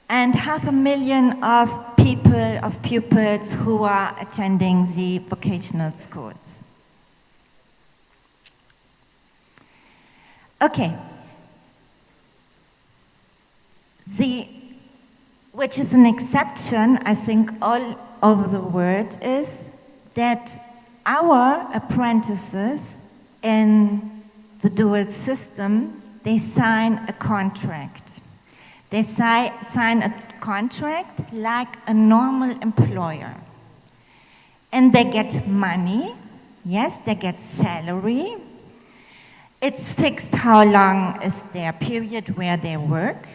and 500,000 of pupils who are attending the vocational schools. Okay. Which is an exception, I think, all over the world, is that our apprentices in the dual system, they sign a contract. They sign a contract like a normal employer. And they get money, yes, they get salary. It's fixed how long is their period where they work.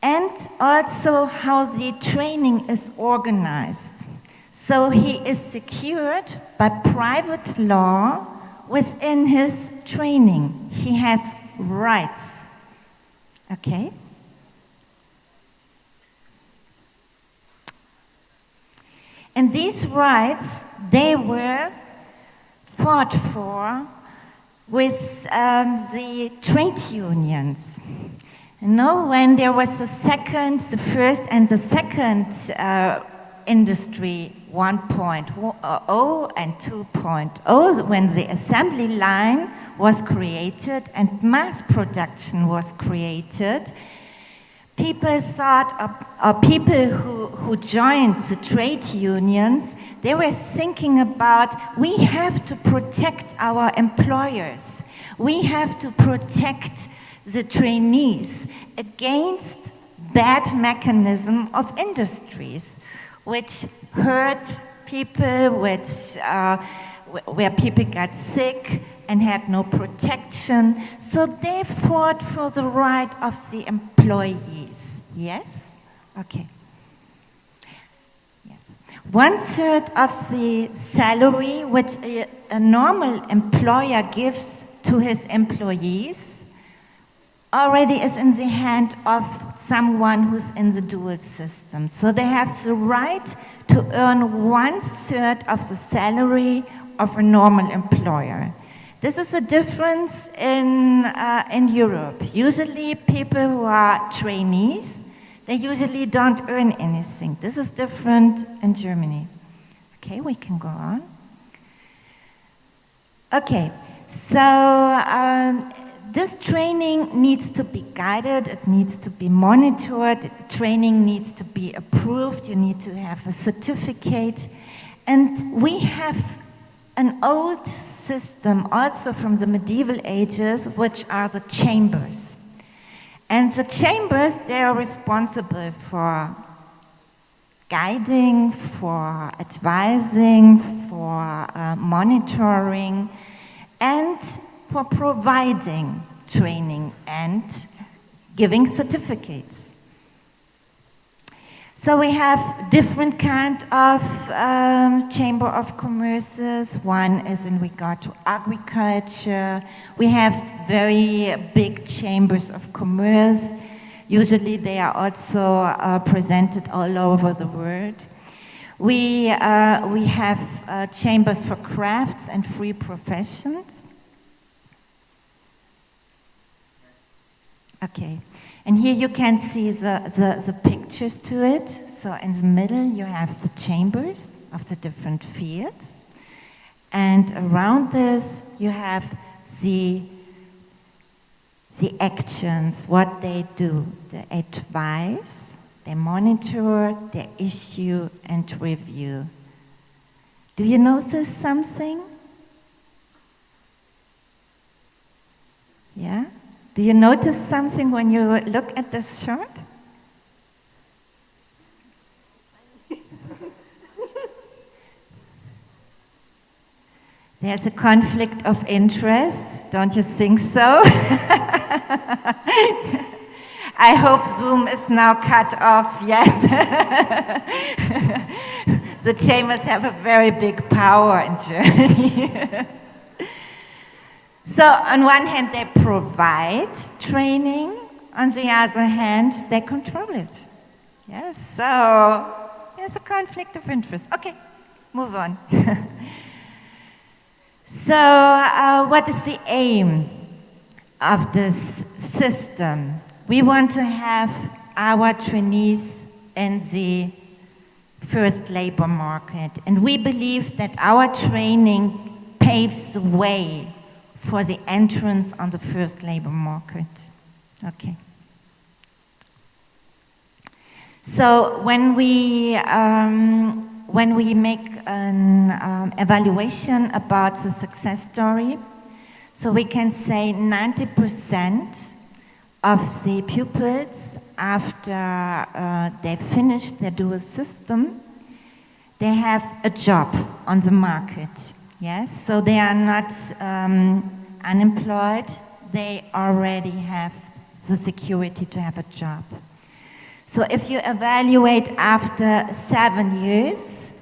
And also how the training is organized. So he is secured by private law within his training. He has rights. Okay? And these rights, they were fought for with the trade unions. You know, when there was the first and the second industry 1.0 and 2.0, when the assembly line was created and mass production was created, people thought, or people who joined the trade unions, they were thinking about, we have to protect our employers. We have to protect the trainees against bad mechanism of industries, which hurt people, where people got sick and had no protection. So they fought for the right of the employees. Yes? Okay. Yes. 1/3 of the salary which a normal employer gives to his employees already is in the hand of someone who's in the dual system. So they have the right to earn 1/3 of the salary of a normal employer. This is a difference in Europe. Usually people who are trainees, they usually don't earn anything. This is different in Germany. Okay, we can go on. Okay, so this training needs to be guided, it needs to be monitored, training needs to be approved, you need to have a certificate. And we have an old system also from the medieval ages, which are the chambers. And the chambers, they are responsible for guiding, for advising, for monitoring, and for providing training and giving certificates. So we have different kind of chamber of commerces. One is in regard to agriculture. We have very big chambers of commerce. Usually they are also presented all over the world. We have chambers for crafts and free professions. Okay, and here you can see the pictures to it. So in the middle you have the chambers of the different fields. And around this you have the actions, what they do, they advise, they monitor, they issue and review. Do you notice something? Yeah? Do you notice something when you look at this chart? There's a conflict of interest, don't you think so? I hope Zoom is now cut off, yes. The chambers have a very big power in Germany. So on one hand, they provide training. On the other hand, they control it. Yes, so there's a conflict of interest. Okay, move on. So what is the aim of this system? We want to have our trainees in the first labor market, and we believe that our training paves the way for the entrance on the first labor market. Okay. So when we make an evaluation about the success story, so we can say 90% of the pupils, after they finish their dual system, they have a job on the market. Yes, so they are not unemployed. They already have the security to have a job. So if you evaluate after 7 years,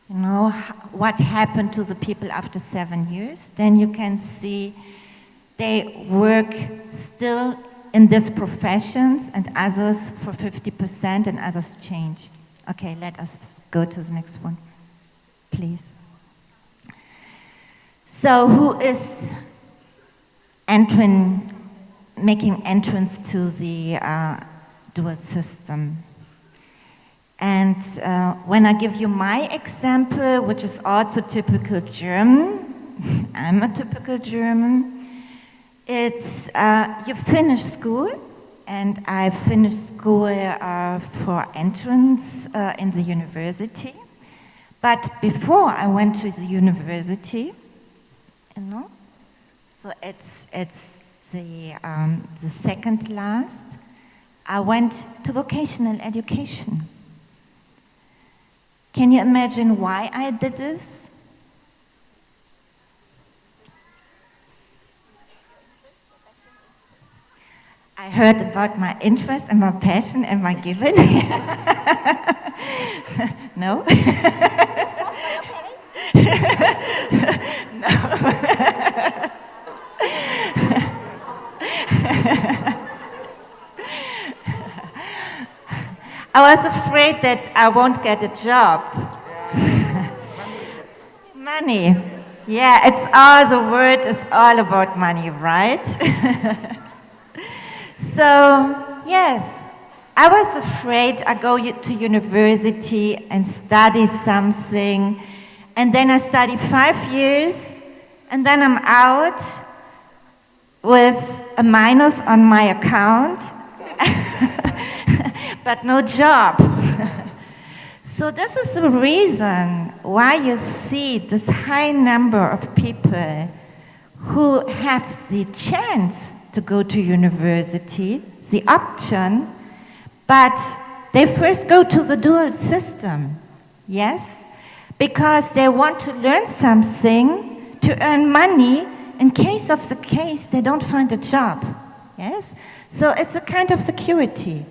you know, what happened to the people after 7 years, then you can see they work still in these professions, and others for 50%, and others changed. Okay, let us go to the next one, please. So who is making entrance to the dual system? And when I give you my example, which is also typical German, I'm a typical German, it's you finish school, and I finished school for entrance in the university. But before I went to the university, you know, so it's the second last, I went to vocational education. Can you imagine why I did this? I heard about my interest and my passion and my giving. No? No. I was afraid that I won't get a job. Money. Yeah, it's all, the word is all about money, right? So, yes, I was afraid I go to university and study something, and then I study 5 years, and then I'm out with a minus on my account, but no job. So this is the reason why you see this high number of people who have the chance to go to university, the option, but they first go to the dual system, yes? Because they want to learn something to earn money in case of the case they don't find a job, yes? So it's a kind of security.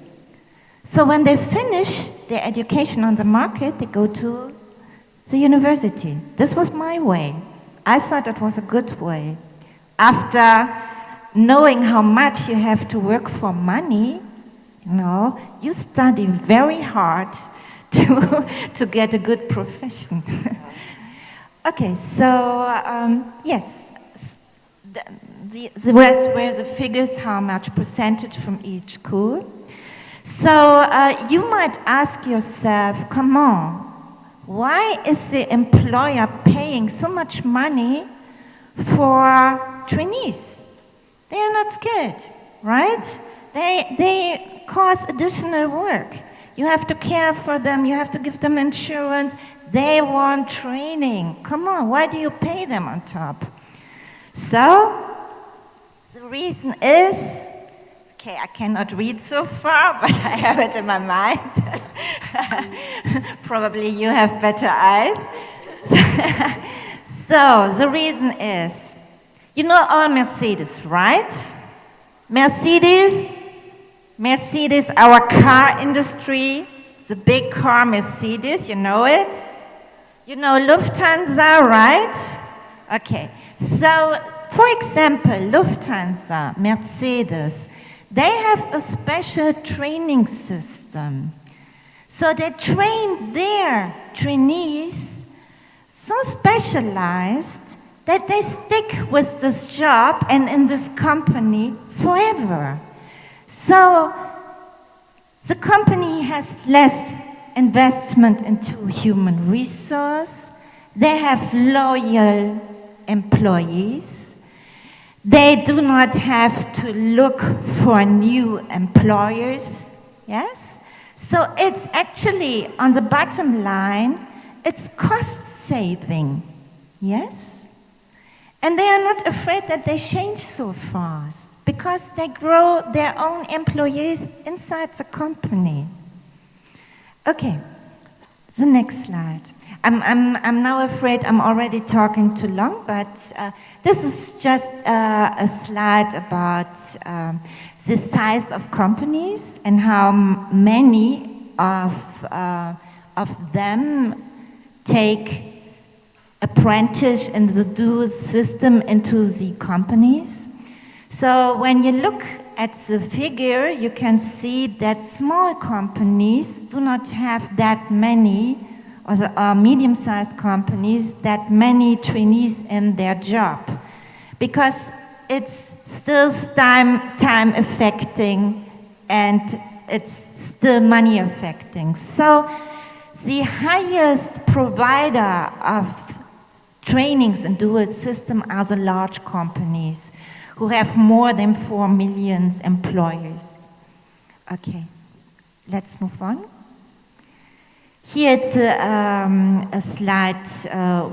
So when they finish their education on the market, they go to the university. This was my way. I thought it was a good way. After knowing how much you have to work for money, you know, you study very hard to get a good profession. Okay, so yes, the rest were the figures, how much percentage from each school. So you might ask yourself, come on, why is the employer paying so much money for trainees? They are not skilled, right? They cause additional work. You have to care for them, you have to give them insurance. They want training. Come on, why do you pay them on top? So, the reason is, okay, I cannot read so far, but I have it in my mind. Probably you have better eyes. So, the reason is, you know all Mercedes, right? Mercedes Mercedes, our car industry, the big car Mercedes, you know it? You know Lufthansa, right? Okay, so for example, Lufthansa, Mercedes, they have a special training system. So they train their trainees so specialized that they stick with this job and in this company forever. So the company has less investment into human resource. They have loyal employees. They do not have to look for new employers. Yes? So it's actually, on the bottom line, it's cost saving. Yes? And they are not afraid that they change so fast because they grow their own employees inside the company. Okay, the next slide. I'm now afraid I'm already talking too long, but this is just a slide about the size of companies and how many of them take apprentice in the dual system into the companies. So when you look at the figure, you can see that small companies do not have that many, or medium-sized companies, that many trainees in their job, because it's still time affecting and it's still money affecting. So the highest provider of trainings in dual system are the large companies who have more than 4 million employers. Okay, let's move on. Here it's a slide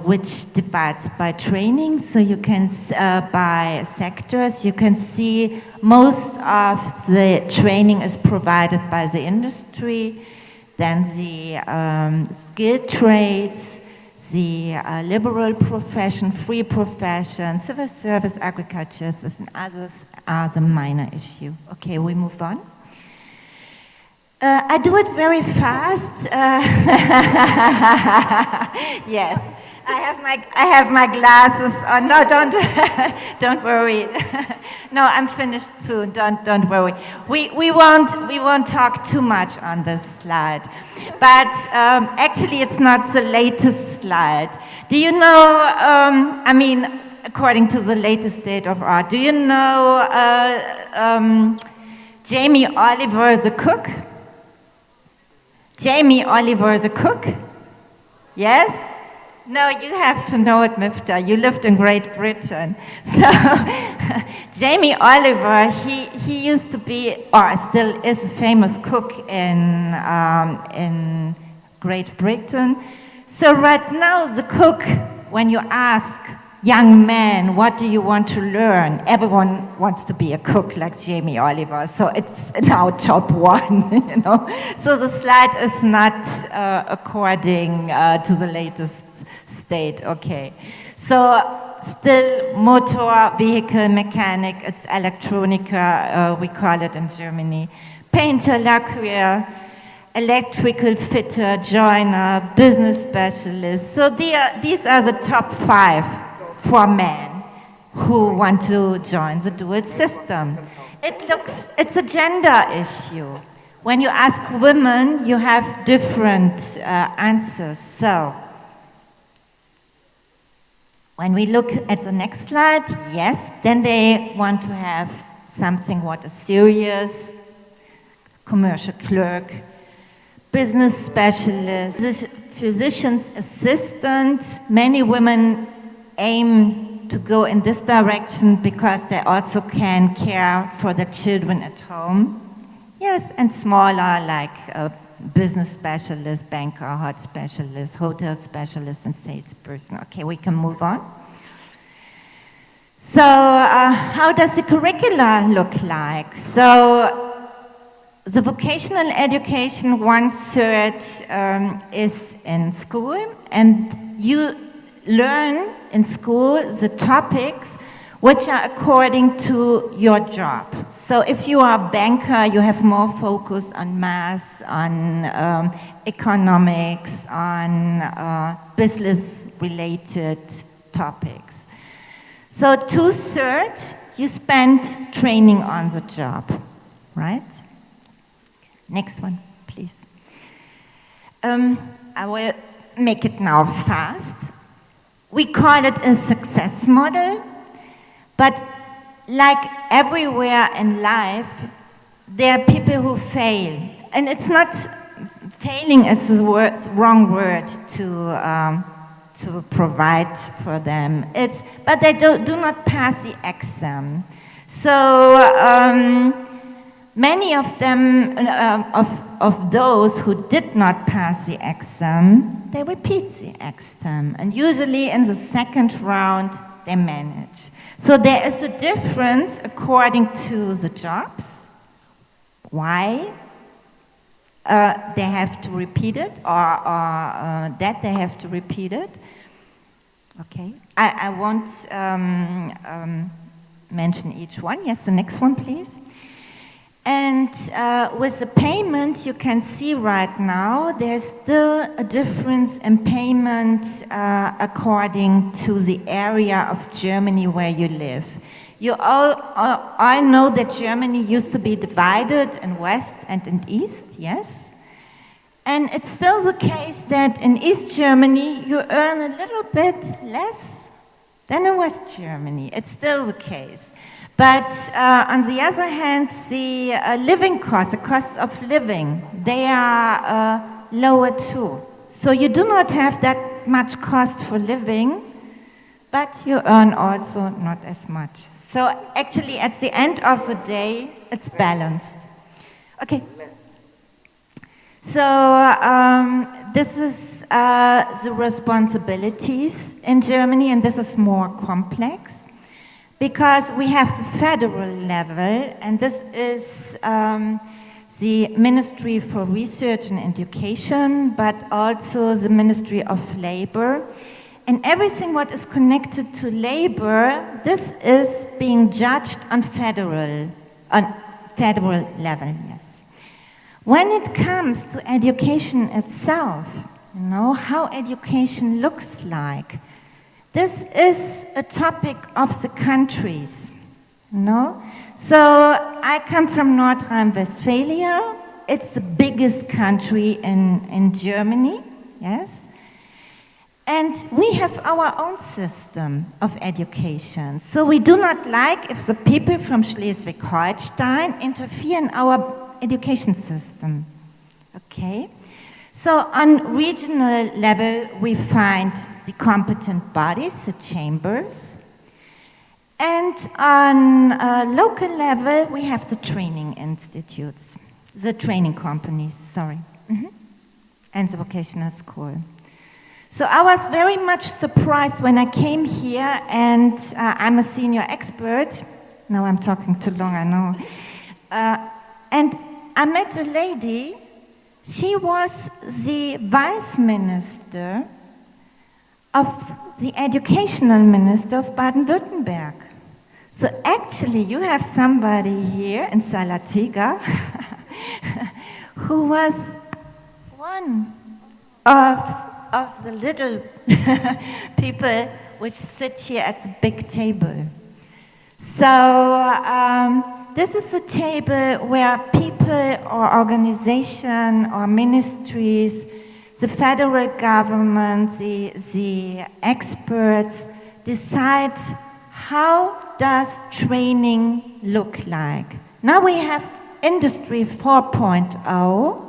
which divides by training, so you can, by sectors, you can see most of the training is provided by the industry, then the skilled trades, the liberal profession, free profession, civil service, agriculture, and others are the minor issue. Okay, we move on. I do it very fast. Yes, I have my glasses on. No, don't worry. No, I'm finished soon. Don't worry. We won't talk too much on this slide, but actually it's not the latest slide. Do you know? I mean, according to the latest state of art, do you know Jamie Oliver, the cook? Jamie Oliver, the cook? Yes? No, you have to know it, Mifta. You lived in Great Britain. So, Jamie Oliver, he used to be, or still is, a famous cook in Great Britain. So right now, the cook, when you ask young men, what do you want to learn? Everyone wants to be a cook like Jamie Oliver, so it's now top one, you know. So the slide is not according to the latest state, okay. So still motor vehicle mechanic, it's electronica, we call it in Germany. Painter, lacquer, electrical fitter, joiner, business specialist. So these are the top 5 for men who want to join the dual system. It's a gender issue. When you ask women, you have different answers. So, when we look at the next slide, yes, then they want to have something what is serious, commercial clerk, business specialist, physician's assistant. Many women aim to go in this direction because they also can care for the children at home. Yes, and smaller, like a business specialist, banker, heart specialist, hotel specialist, and salesperson. Okay, we can move on. So, how does the curricula look like? So, the vocational education, 1/3 is in school, and you learn in school the topics which are according to your job. So if you are a banker, you have more focus on math, on economics, on business-related topics. So 2/3, you spend training on the job, right? Next one, please. I will make it now fast. We call it a success model, but like everywhere in life, there are people who fail. And it's not failing, it's the wrong word to provide for them. But they do not pass the exam. So many of them, of those who did not pass the exam, they repeat the exam. And usually in the second round, they manage. So there is a difference according to the jobs. Why they have to repeat it, or that they have to repeat it. Okay, I won't mention each one. Yes, the next one, please. And with the payment, you can see right now, there's still a difference in payment according to the area of Germany where you live. You all know that Germany used to be divided in West and in East, yes? And it's still the case that in East Germany, you earn a little bit less than in West Germany. It's still the case. But on the other hand, the living costs, the cost of living, they are lower too. So you do not have that much cost for living, but you earn also not as much. So actually, at the end of the day, it's balanced. Okay. So this is the responsibilities in Germany, and this is more complex because we have the federal level, and this is the Ministry for Research and Education, but also the Ministry of Labor. And everything what is connected to labor, this is being judged on federal level, yes. When it comes to education itself, you know, how education looks like, this is a topic of the countries, you know. So I come from North Rhine-Westphalia. It's the biggest country in Germany, yes. And we have our own system of education. So we do not like if the people from Schleswig-Holstein interfere in our education system. Okay? So on regional level, we find the competent bodies, the chambers. And on local level, we have the training institutes, the training companies, sorry, and the vocational school. So I was very much surprised when I came here, and I'm a senior expert. Now I'm talking too long, I know. And I met a lady, she was the vice minister of the educational minister of Baden-Württemberg. So actually you have somebody here in Salatiga who was one of the little people which sit here at the big table. So this is a table where people or organization or ministries, the federal government, the experts decide how does training look like. Now we have Industry 4.0.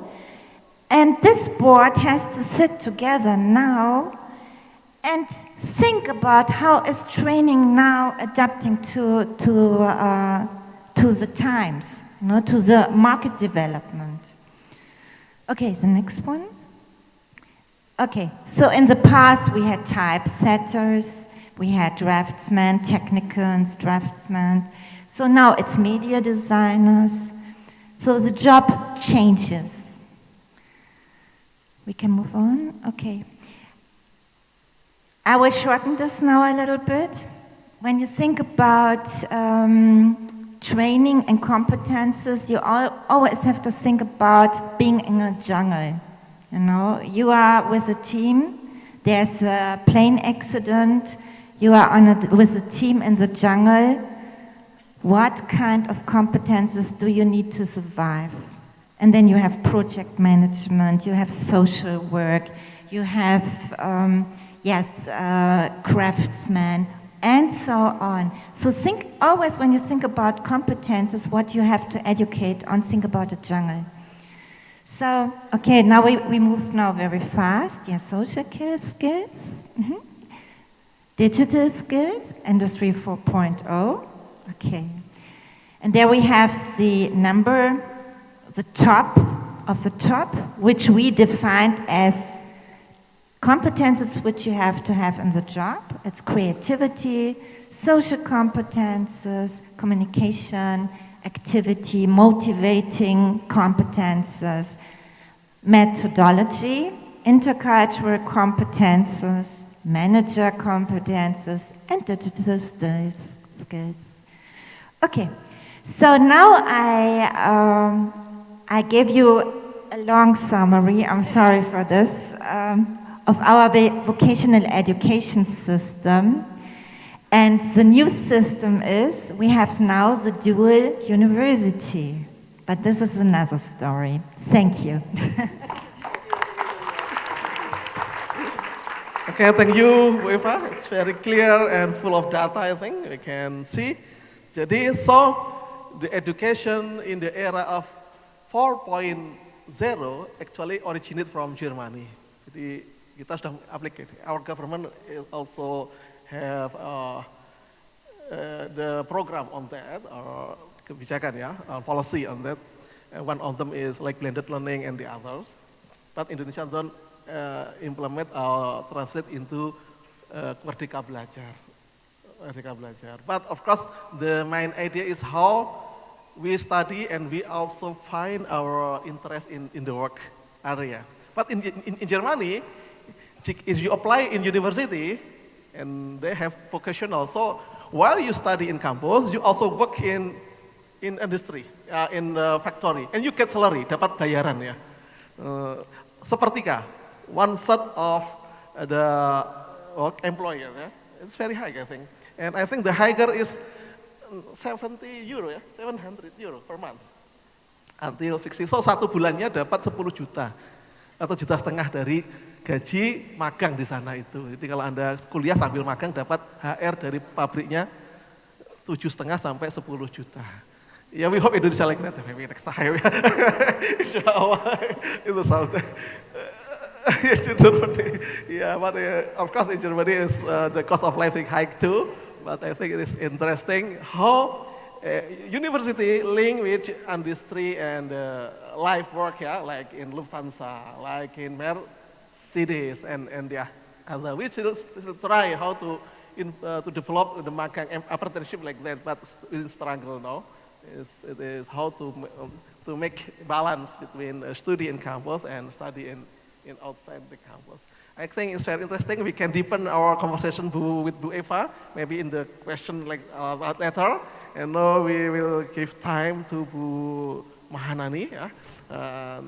And this board has to sit together now and think about how is training now adapting to the times, you know, to the market development. Okay, the next one. Okay, so in the past we had typesetters, we had draftsmen, technicians, draftsmen. So now it's media designers. So the job changes. We can move on, okay. I will shorten this now a little bit when you think about training and competences, you always have to think about being in a jungle. You know, you are with a team, there's a plane accident, you are with a team in the jungle. What kind of competences do you need to survive? And then you have project management, you have social work, you have, craftsmen, and so on. So think always when you think about competences, what you have to educate on, think about the jungle. So, okay, now we move now very fast. Yeah, social skills, digital skills, Industry 4.0. Okay. And there we have the number, the top of the top, which we defined as competences which you have to have in the job. It's creativity, social competences, communication, activity, motivating competences, methodology, intercultural competences, manager competences, and digital skills. Okay, so now I gave you a long summary, I'm sorry for this, of our vocational education system. And the new system is, we have now the dual university. But this is another story. Thank you. Okay, thank you, Bu Eva. It's very clear and full of data, I think. We can see. Jadi, so the education in the era of 4.0 actually originated from Germany. Jadi, kita sudah applicate. Our government also have the program on that, or kebijakan ya, policy on that. One of them is like blended learning and the others. But Indonesia don't implement or translate into Merdeka Belajar. But of course, the main idea is how we study and we also find our interest in the work area. But in Germany, if you apply in university, and they have vocational, so while you study in campus, you also work in industry, in the factory, and you get salary, dapat bayaran ya. Sepertiga, 1/3 of the employer, ya. It's very high, I think. And I think the higher is 70 euro ya, 700 euro per month. Until 60, so satu bulannya dapat 10 juta atau 1,5 juta dari gaji magang di sana itu. Jadi kalau Anda kuliah sambil magang dapat HR dari pabriknya 7,5 sampai 10 juta. Ya, we hope Indonesia like that, maybe next time. Insyaallah itu something. Yeah, but of course in Germany is the cost of living high too. But I think it is interesting how university link with industry and life work, yeah, like in Lufthansa, like in Mercedes and the other. We should try how to develop the magang apprenticeship like that, but in struggle now. It is how to make balance between study in campus and study in outside the campus. I think it's very interesting. We can deepen our conversation with Bu Eva, maybe in the question like later. And now we will give time to Bu Mahanani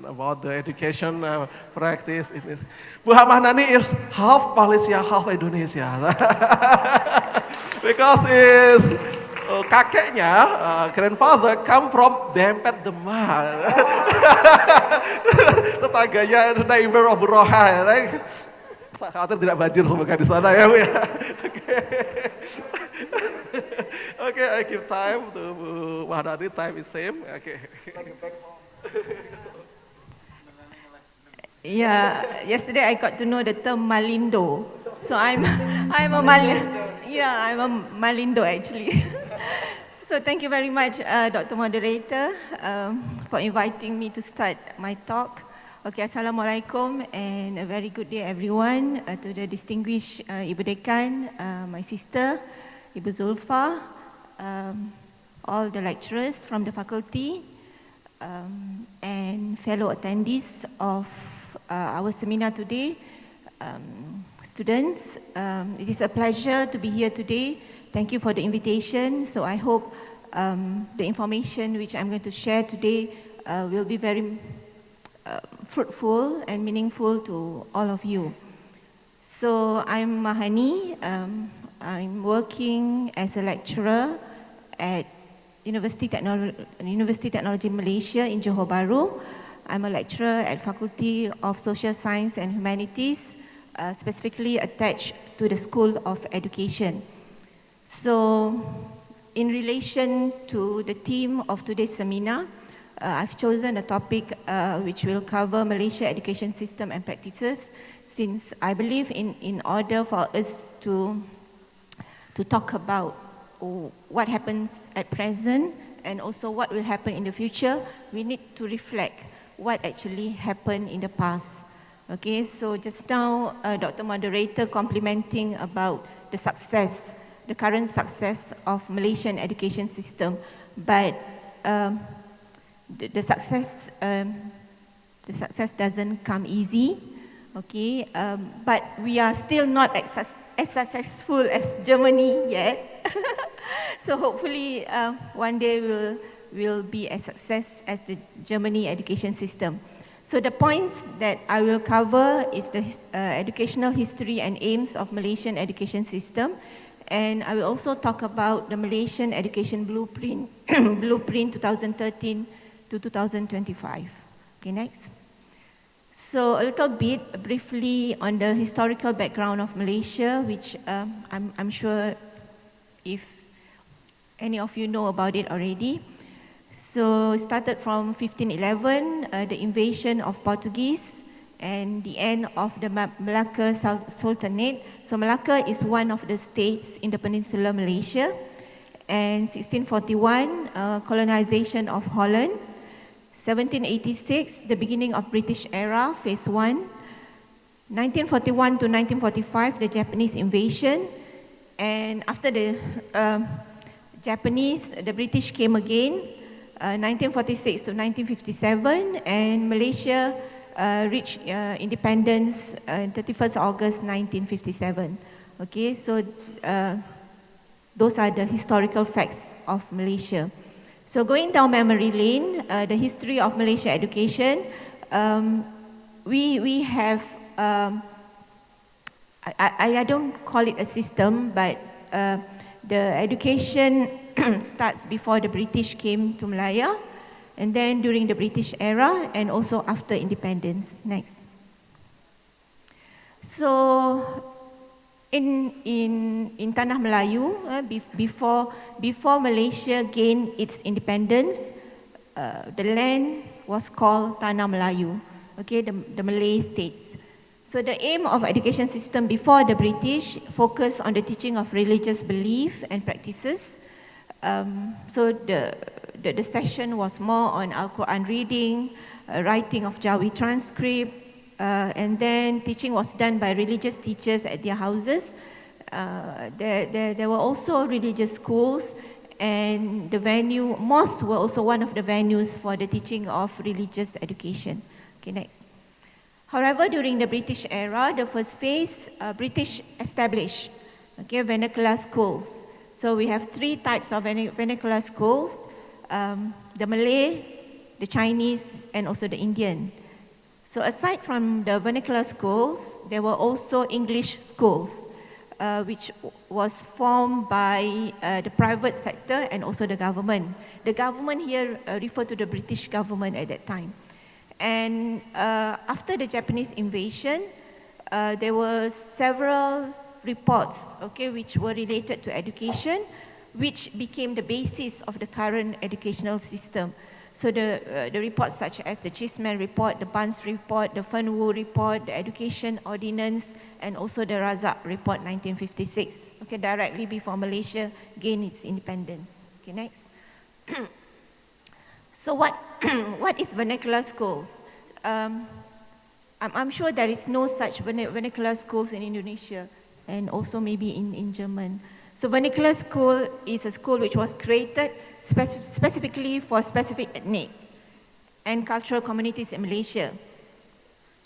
about the education practice. Bu Mahanani is half Malaysia, half Indonesia. Because is kakeknya, grandfather come from Dempet Demak. Tetangganya neighbor of Roha. Khawatir tidak banjir semoga di sana ya Bu ya. Okay, I give time to Bu Mahanani, time is same. Okay. Yeah, yesterday I got to know the term Malindo. So I'm a Malindo actually. So thank you very much, Dr. Moderator, for inviting me to start my talk. Okay, Assalamualaikum and a very good day everyone. To the distinguished Ibu Dekan, my sister, Ibu Zulfa, all the lecturers from the faculty, and fellow attendees of our seminar today, students. It is a pleasure to be here today thank you for the invitation. So I hope the information which I'm going to share today will be very fruitful and meaningful to all of you. So I'm Mahani. I'm working as a lecturer at University Technology Malaysia in Johor Bahru. I'm a lecturer at Faculty of Social Science and Humanities, specifically attached to the School of Education. So, in relation to the theme of today's seminar, I've chosen a topic which will cover Malaysia education system and practices, since I believe in order for us to talk about what happens at present and also what will happen in the future, we need to reflect what actually happened in the past. Okay, so just now, Dr. Moderator complimenting about the success, the current success of Malaysian education system, but the success doesn't come easy. Okay, but we are still not as successful as Germany yet. So hopefully one day will be a success as the Germany education system. So the points that I will cover is the educational history and aims of Malaysian education system, and I will also talk about the Malaysian education blueprint, blueprint 2013 to 2025. Okay, next. So a little bit briefly on the historical background of Malaysia, which I'm sure if any of you know about it already. So it started from 1511, the invasion of Portuguese and the end of the Malacca Sultanate. So Malacca is one of the states in the peninsular Malaysia. And 1641, colonization of Holland. 1786, the beginning of British era, phase 1. 1941 to 1945, the Japanese invasion. And after the Japanese, the British came again, 1946 to 1957, and Malaysia reached independence 31st August 1957. Okay, so those are the historical facts of Malaysia. So going down memory lane, the history of Malaysia education, we have, I don't call it a system, but the education starts before the British came to Malaya, and then during the British era, and also after independence. Next. So in Tanah Melayu, before Malaysia gained its independence, the land was called Tanah Melayu, okay, the Malay states. So the aim of education system before the British focused on the teaching of religious belief and practices. So the session was more on Al-Quran reading, writing of Jawi transcript, and then teaching was done by religious teachers at their houses. There were also religious schools, and the venue, mosques were also one of the venues for the teaching of religious education. Okay, next. However, during the British era, the first phase, British established, okay, vernacular schools. So we have three types of vernacular schools, the Malay, the Chinese, and also the Indian. So aside from the vernacular schools, there were also English schools, which was formed by the private sector and also the government. The government here refer to the British government at that time. And after the Japanese invasion, there were several reports, okay, which were related to education, which became the basis of the current educational system. So the reports such as the Chisman report, the Bunce report, the Fenwu report, the Education Ordinance, and also the Razak report 1956, okay, directly before Malaysia gained its independence. Okay, next. So what is vernacular schools? I'm sure there is no such vernacular schools in Indonesia, and also maybe in German. So vernacular school is a school which was created specifically for specific ethnic and cultural communities in Malaysia.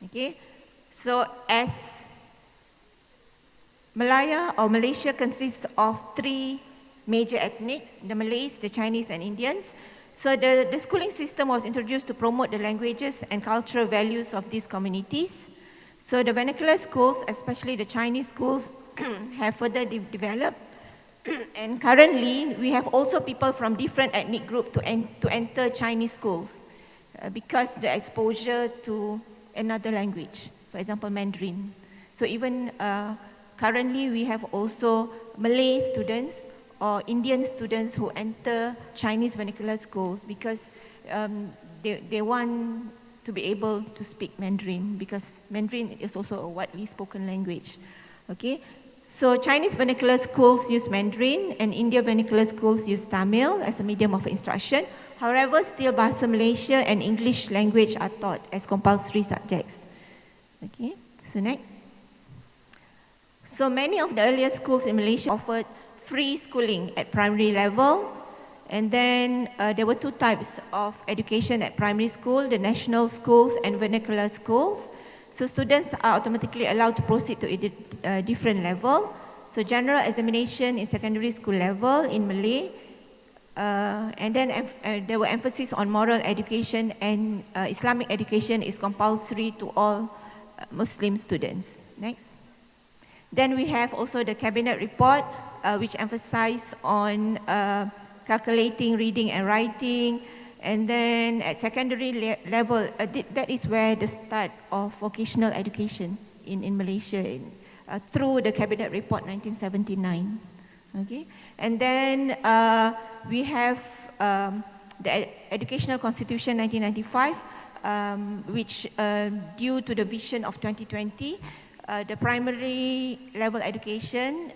Okay, so as Malaya or Malaysia consists of three major ethnics, the Malays, the Chinese and Indians. So the schooling system was introduced to promote the languages and cultural values of these communities. So the vernacular schools, especially the Chinese schools, have further developed. And currently, we have also people from different ethnic groups to enter Chinese schools because the exposure to another language, for example, Mandarin. So even currently, we have also Malay students or Indian students who enter Chinese vernacular schools because they want to be able to speak Mandarin because Mandarin is also a widely spoken language. Okay, so Chinese vernacular schools use Mandarin and Indian vernacular schools use Tamil as a medium of instruction. However, still Bahasa Malaysia and English language are taught as compulsory subjects. Okay, so next. So many of the earlier schools in Malaysia offered free schooling at primary level. And then there were two types of education at primary school, the national schools and vernacular schools. So students are automatically allowed to proceed to a different level. So general examination in secondary school level in Malay. And then there were emphasis on moral education and Islamic education is compulsory to all Muslim students. Next. Then we have also the cabinet report which emphasized on calculating, reading and writing. And then at secondary level, that is where the start of vocational education in Malaysia through the cabinet report 1979. Okay, and then we have the Educational Constitution 1995, which due to the vision of 2020, the primary level education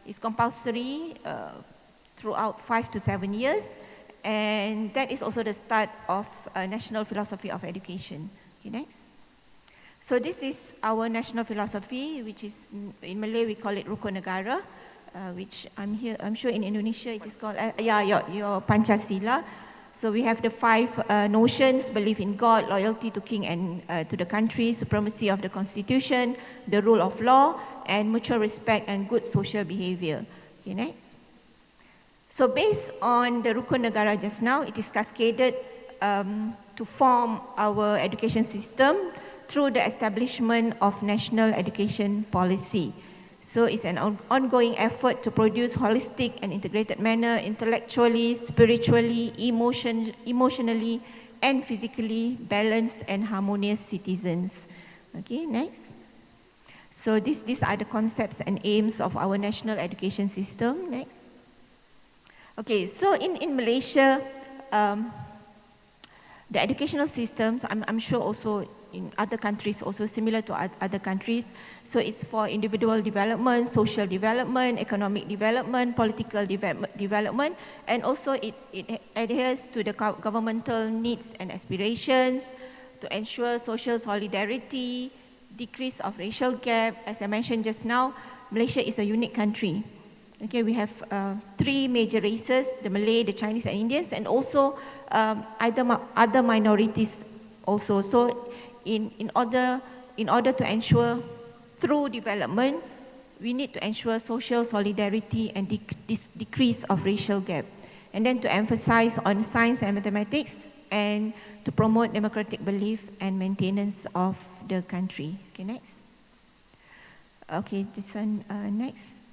is compulsory throughout 5 to 7 years, and that is also the start of national philosophy of education. Okay, next. So this is our national philosophy, which is in Malay we call it Rukun Negara, which I'm sure in Indonesia it is called your Pancasila. So we have the 5 notions: belief in God, loyalty to king and to the country, supremacy of the constitution, the rule of law, and mutual respect and good social behavior. Okay, next. So based on the Rukun Negara just now, it is cascaded to form our education system through the establishment of national education policy. So it's an ongoing effort to produce holistic and integrated manner, intellectually, spiritually, emotionally, and physically balanced and harmonious citizens. Okay, next. So these are the concepts and aims of our national education system. Next. Okay, so in Malaysia, the educational systems, I'm sure also in other countries, also similar to other countries. So it's for individual development, social development, economic development, political development, and also it adheres to the governmental needs and aspirations to ensure social solidarity, decrease of racial gap. As I mentioned just now, Malaysia is a unique country. Okay, we have 3 major races, the Malay, the Chinese and Indians, and also other minorities also. So in order to ensure through development, we need to ensure social solidarity and decrease of racial gap. And then to emphasize on science and mathematics and to promote democratic belief and maintenance of the country. Okay, next. Okay, this one, next.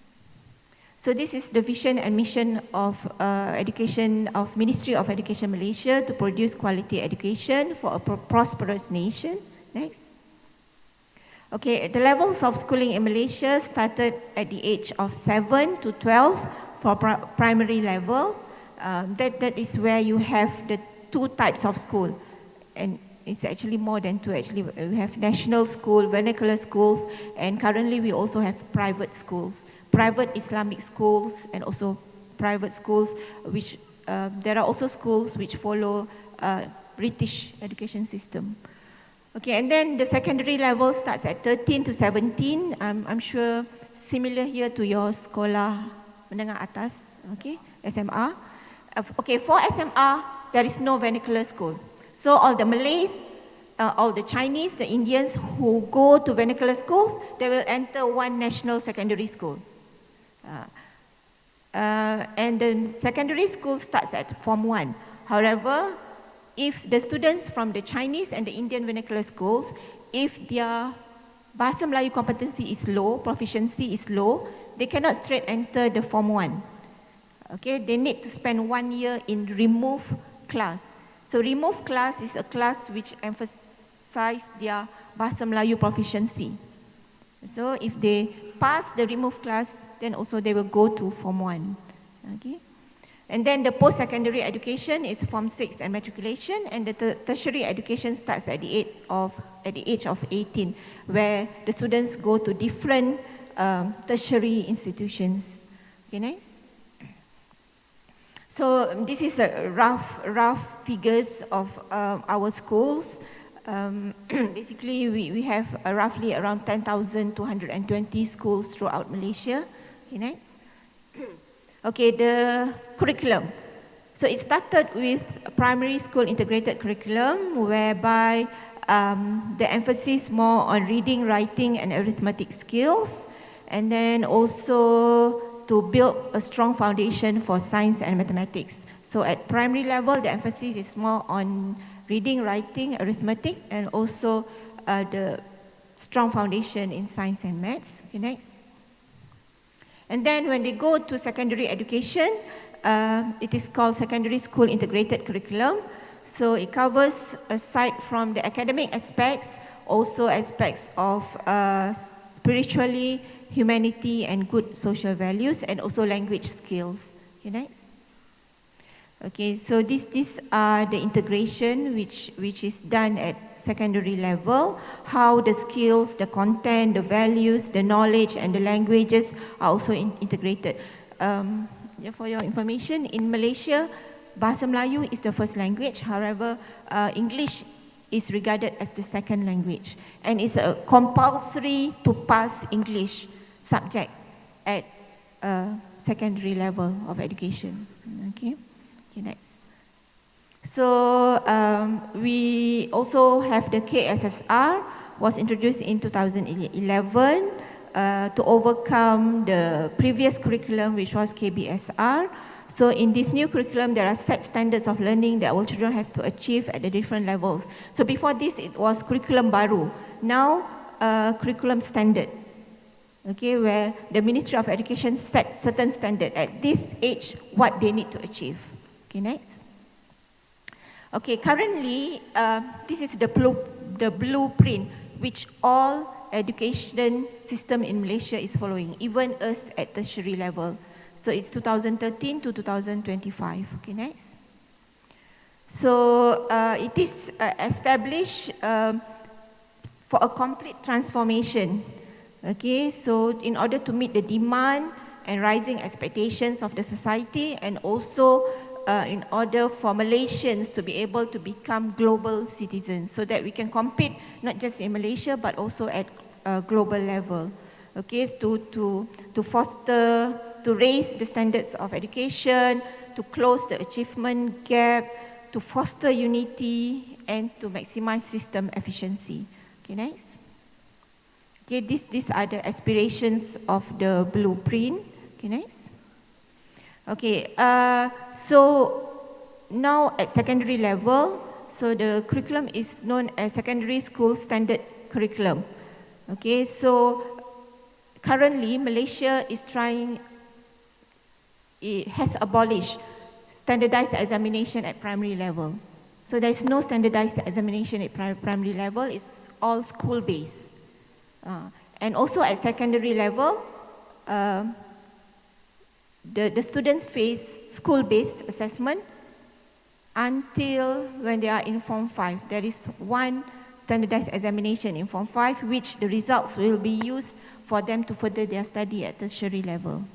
So this is the vision and mission of education of Ministry of Education Malaysia to produce quality education for a prosperous nation. Next. Okay, the levels of schooling in Malaysia started at the age of 7 to 12 for primary level. That is where you have the 2 types of school, and it's actually more than 2. Actually, we have national school, vernacular schools, and currently we also have private schools. Private Islamic schools and also private schools, which there are also schools which follow British education system. Okay, and then the secondary level starts at 13 to 17. I'm sure similar here to your sekolah menengah atas, okay, SMR. Okay, for SMR, there is no vernacular school. So all the Malays all the Chinese, the Indians who go to vernacular schools, they will enter one national secondary school. And the secondary school starts at Form 1. However, if the students from the Chinese and the Indian vernacular schools, if their Bahasa Melayu competency is low, proficiency is low, they cannot straight enter the Form 1. Okay, they need to spend 1 year in remove class. So remove class is a class which emphasizes their Bahasa Melayu proficiency. So if they pass the remove class, then also they will go to Form 1. Okay. And then the post-secondary education is Form 6 and matriculation, and the tertiary education starts at the age of 18, where the students go to different tertiary institutions. Okay, nice. So this is a rough figures of our schools. Basically, we have roughly around 10,220 schools throughout Malaysia. Okay, nice. Okay, the curriculum. So it started with a primary school integrated curriculum, whereby the emphasis more on reading, writing, and arithmetic skills, and then also to build a strong foundation for science and mathematics. So at primary level, the emphasis is more on reading, writing, arithmetic, and also the strong foundation in science and maths. Okay, next. And then when they go to secondary education, it is called secondary school integrated curriculum. So it covers, aside from the academic aspects, also aspects of spiritually, humanity, and good social values, and also language skills. Okay, next. Okay, so these are the integration which is done at secondary level, how the skills, the content, the values, the knowledge, and the languages are also integrated. For your information, in Malaysia, Bahasa Melayu is the first language. However, English is regarded as the second language, and it's a compulsory to pass English subject at secondary level of education. Okay. Okay, next. So we also have the KSSR, was introduced in 2011 to overcome the previous curriculum, which was KBSR. So in this new curriculum, there are set standards of learning that our children have to achieve at the different levels. So before this, it was curriculum baru. Now, curriculum standard. Okay, where the Ministry of Education set certain standard at this age, what they need to achieve. Okay, next. Okay, currently, this is the blueprint which all education system in Malaysia is following, even us at tertiary level. So it's 2013 to 2025. Okay, next. So it is established for a complete transformation. Okay, so in order to meet the demand and rising expectations of the society, and also in order for Malaysians to be able to become global citizens, so that we can compete not just in Malaysia but also at global level. Okay, to foster, to raise the standards of education, to close the achievement gap, to foster unity, and to maximize system efficiency. Okay, next. Okay, these are the aspirations of the blueprint. Okay, next. Okay, so now at secondary level, so the curriculum is known as secondary school standard curriculum. Okay, so currently Malaysia is trying, it has abolished standardized examination at primary level. So there is no standardized examination at primary level, it's all school-based. And also at secondary level, the students face school-based assessment until when they are in Form 5. There is one standardized examination in Form 5, which the results will be used for them to further their study at tertiary level.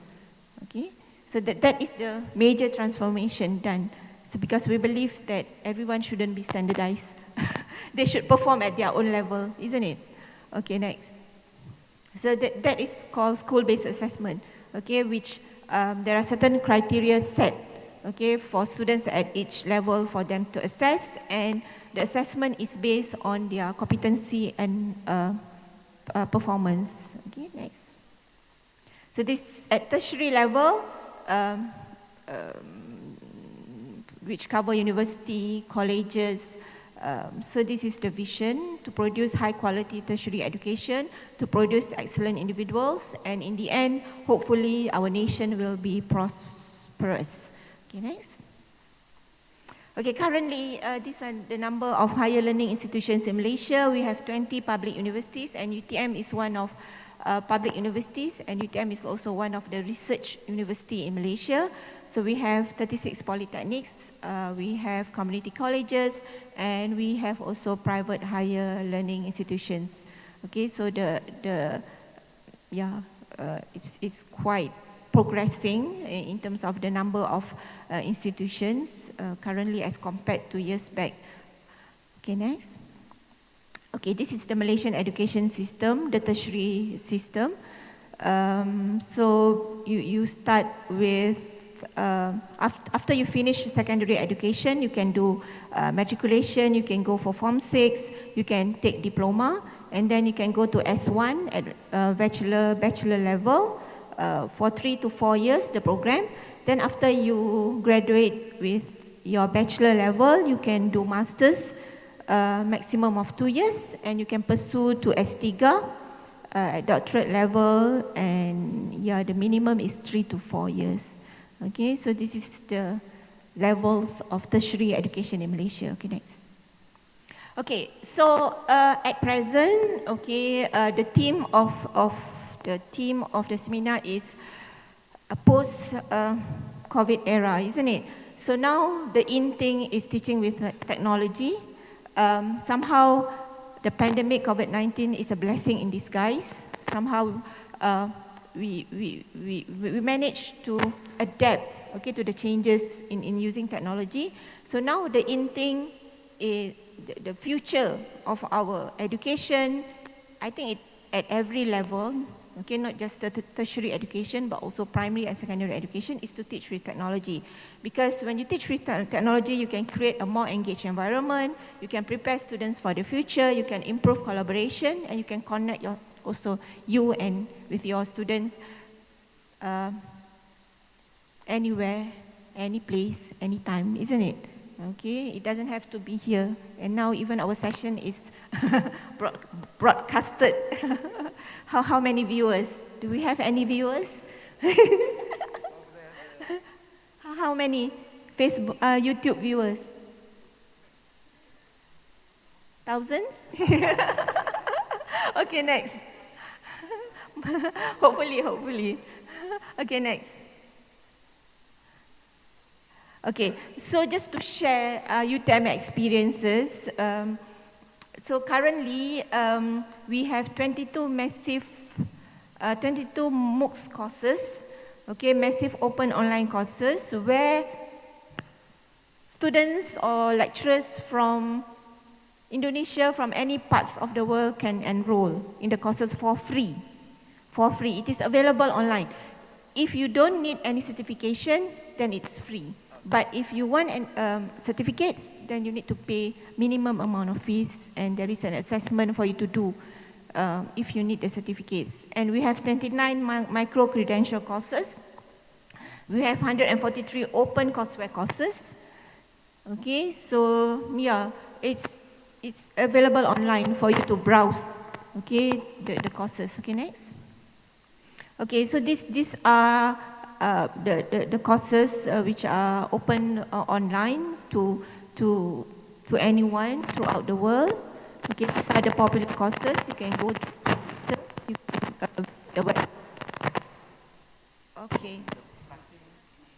Okay, so that is the major transformation done. So because we believe that everyone shouldn't be standardized. They should perform at their own level, isn't it? Okay, next. So that is called school-based assessment, okay, which there are certain criteria set, okay, for students at each level for them to assess, and the assessment is based on their competency and performance. Okay, next. So this at tertiary level, which cover university, colleges. So this is the vision, to produce high quality tertiary education, to produce excellent individuals, and in the end, hopefully our nation will be prosperous. Okay, next. Okay, currently, these are the number of higher learning institutions in Malaysia. We have 20 public universities, and UTM is one of public universities, and UTM is also one of the research university in Malaysia. So we have 36 polytechnics, we have community colleges, and we have also private higher learning institutions. Okay, so it's quite progressing in terms of the number of institutions currently as compared to years back. Okay, next. Okay, this is the Malaysian education system, the tertiary system. So you start with, after you finish secondary education, you can do matriculation, you can go for Form 6, you can take diploma, and then you can go to S1 at bachelor level for 3 to 4 years, the program. Then after you graduate with your bachelor level, you can do masters, maximum of 2 years, and you can pursue to S3 at doctorate level, and yeah, the minimum is 3 to 4 years. Okay, so this is the levels of tertiary education in Malaysia. Okay, next. Okay, so at present, okay, the theme of the seminar is a post COVID era, isn't it? So now the in thing is teaching with technology. Somehow the pandemic COVID-19 is a blessing in disguise. Somehow we managed to adapt, okay, to the changes in using technology. So now the in thing is the future of our education. I think at every level, okay, not just the tertiary education, but also primary and secondary education, is to teach with technology. Because when you teach with technology, you can create a more engaged environment, you can prepare students for the future, you can improve collaboration, and you can connect you and with your students anywhere, any place, anytime, isn't it? Okay, it doesn't have to be here. And now even our session is broadcasted. How many viewers? Do we have any viewers? How many Facebook, YouTube viewers? Thousands? Okay, next. Hopefully. Okay, next. Okay, so just to share UTM experiences. So currently, we have 22 MOOCs courses, okay, massive open online courses where students or lecturers from Indonesia, from any parts of the world can enroll in the courses for free. For free, it is available online. If you don't need any certification, then it's free. But if you want certificates, then you need to pay minimum amount of fees, and there is an assessment for you to do if you need the certificates. And we have 29 micro-credential courses. We have 143 open courseware courses. Okay, so yeah, it's available online for you to browse, okay, the courses. Okay, next. Okay, so these are the courses which are open online to anyone throughout the world. Okay, these are the popular courses. You can go to the web. Okay.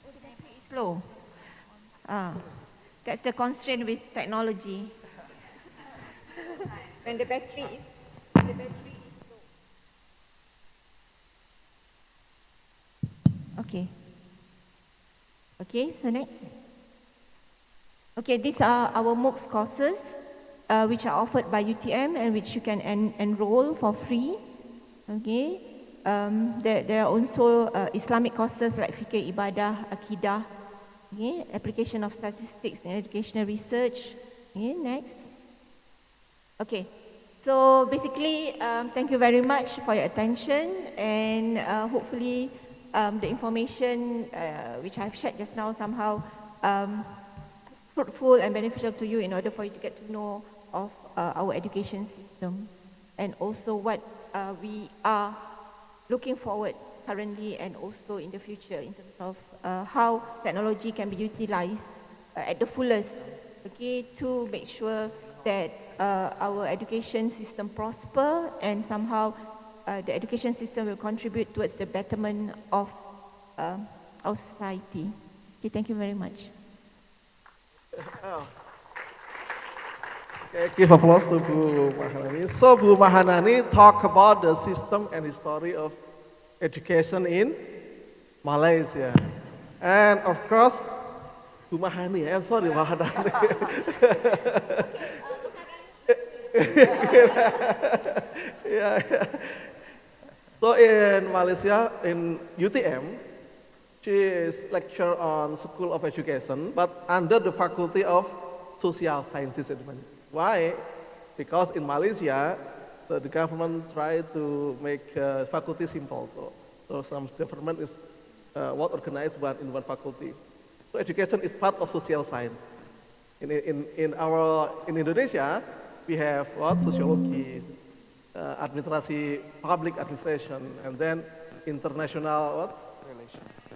Oh, the battery is low. That's the constraint with technology. When the battery is low. Okay. Okay, so next. Okay, these are our MOOCs courses which are offered by UTM and which you can enroll for free. Okay. There are also Islamic courses like Fiqh Ibadah, Akidah, okay, application of statistics in educational research, Okay, next. Okay, so basically, thank you very much for your attention, and hopefully the information which I've shared just now somehow fruitful and beneficial to you in order for you to get to know of our education system and also what we are looking forward currently and also in the future in terms of how technology can be utilized at the fullest, okay, to make sure that our education system prosper and somehow the education system will contribute towards the betterment of our society. Okay, thank you very much. Okay, give applause to Bu Mahanani. So Bu Mahanani talk about the system and history of education in Malaysia. And of course, Bu Mahani, I'm sorry, Mahanani. Yeah. So in Malaysia, in UTM, she is lecturer on School of Education, but under the Faculty of Social Sciences. Why? Because in Malaysia, the government tried to make faculty simple. So some government is well organized in one faculty. So education is part of social science. In Indonesia, we have what? Sociology, administrasi, public administration, and then international what?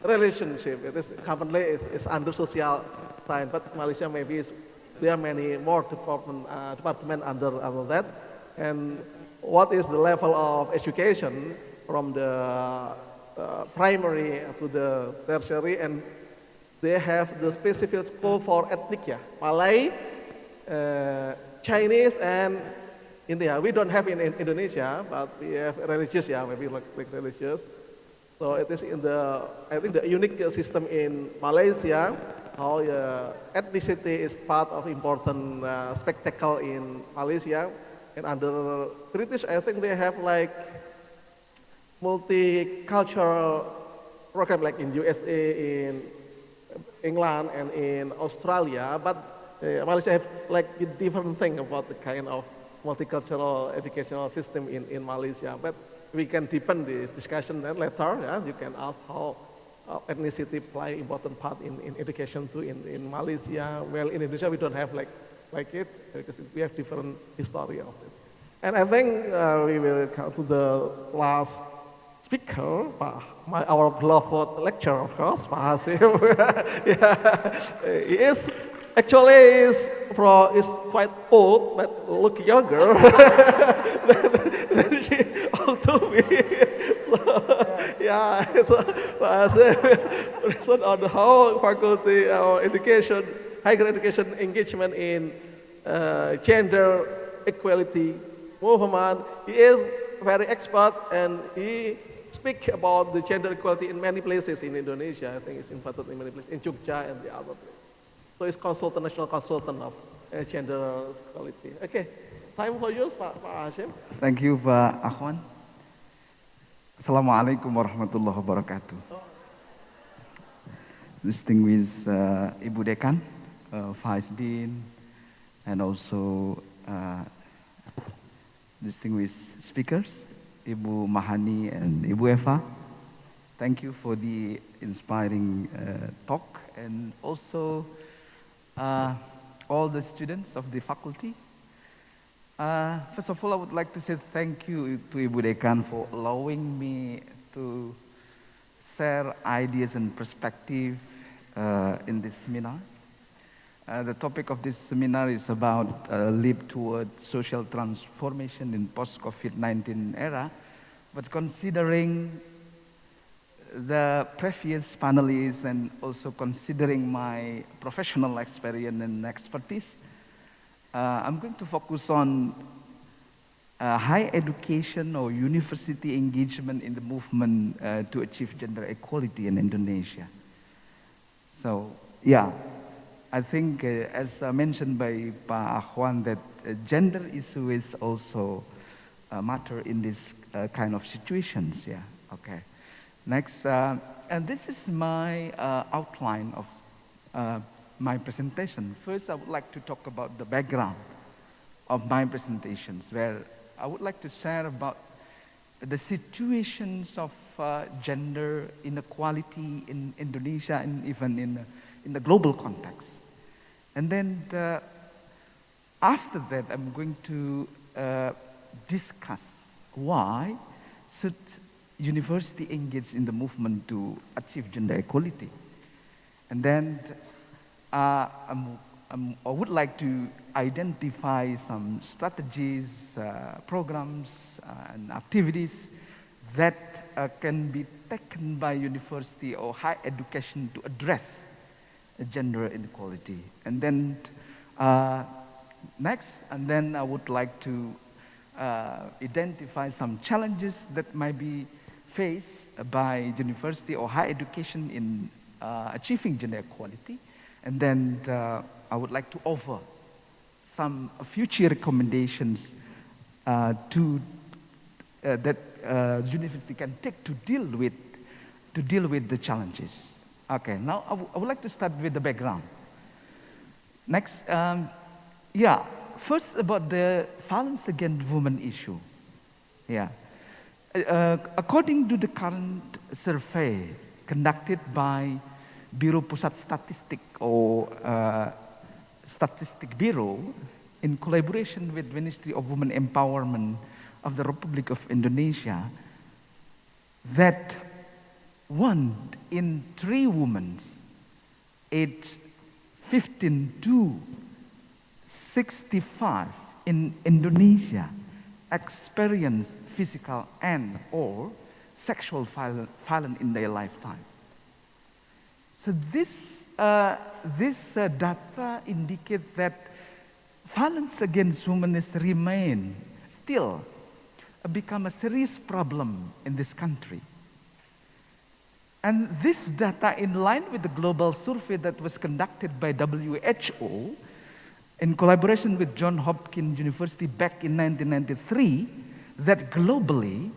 Relationship. It is commonly is under social science, but Malaysia maybe there are many more department under that. And what is the level of education from the primary to the tertiary? And they have the specific school for ethnic, Malay, Chinese, and India. We don't have in Indonesia, but we have religious, maybe like religious. So it is I think the unique system in Malaysia, how ethnicity is part of important spectacle in Malaysia. And under British, I think they have like multicultural program like in USA, in England, and in Australia. But Malaysia have like a different thing about the kind of multicultural educational system in Malaysia. But we can deepen this discussion then later. You can ask how ethnicity play important part in education too in Malaysia. Well, in Indonesia we don't have like it because we have different history of it. And I think we will come to the last speaker, our beloved lecturer, of course, Pak Hasim. He is actually is quite old, but look younger than she to me. So on the whole faculty or education, higher education engagement in gender equality movement, he is very expert and he speak about the gender equality in many places in Indonesia. I think it's invited in many places, in Jogja and the other places. So it's national consultant of gender equality. Okay, time for you, Pak Hashim. Thank you, Pak Akhwan. Assalamualaikum warahmatullahi wabarakatuh. Distinguished Ibu Dekan, Vice Dean, and also distinguished speakers, Ibu Mahani and Ibu Eva. Thank you for the inspiring talk, and also all the students of the faculty. First of all, I would like to say thank you to Ibu Dekan for allowing me to share ideas and perspective in this seminar. The topic of this seminar is about leap toward social transformation in post-COVID-19 era, but considering the previous panelists and also considering my professional experience and expertise, I'm going to focus on higher education or university engagement in the movement to achieve gender equality in Indonesia. So, yeah, I think as mentioned by Pak Akhwan that gender issue is also a matter in this kind of situations, yeah, okay. Next, and this is my outline of my presentation. First, I would like to talk about the background of my presentations, where I would like to share about the situations of gender inequality in Indonesia and even in the global context. And then after that, I'm going to discuss why should university engage in the movement to achieve gender equality. And then I would like to identify some strategies, programs, and activities that can be taken by university or higher education to address gender inequality. And then next, and then I would like to identify some challenges that might be faced by university or higher education in achieving gender equality. And then I would like to offer some future recommendations that university can take to deal with the challenges. Okay, now I would like to start with the background. Next, first about the violence against women issue. Yeah, according to the current survey conducted by Bureau Pusat Statistik or Statistic Bureau in collaboration with Ministry of Women Empowerment of the Republic of Indonesia, that 1 in 3 women aged 15 to 65 in Indonesia experience physical and or sexual violence in their lifetime. So this data indicate that violence against women remain still become a serious problem in this country. And this data, in line with the global survey that was conducted by WHO in collaboration with Johns Hopkins University back in 1993, that globally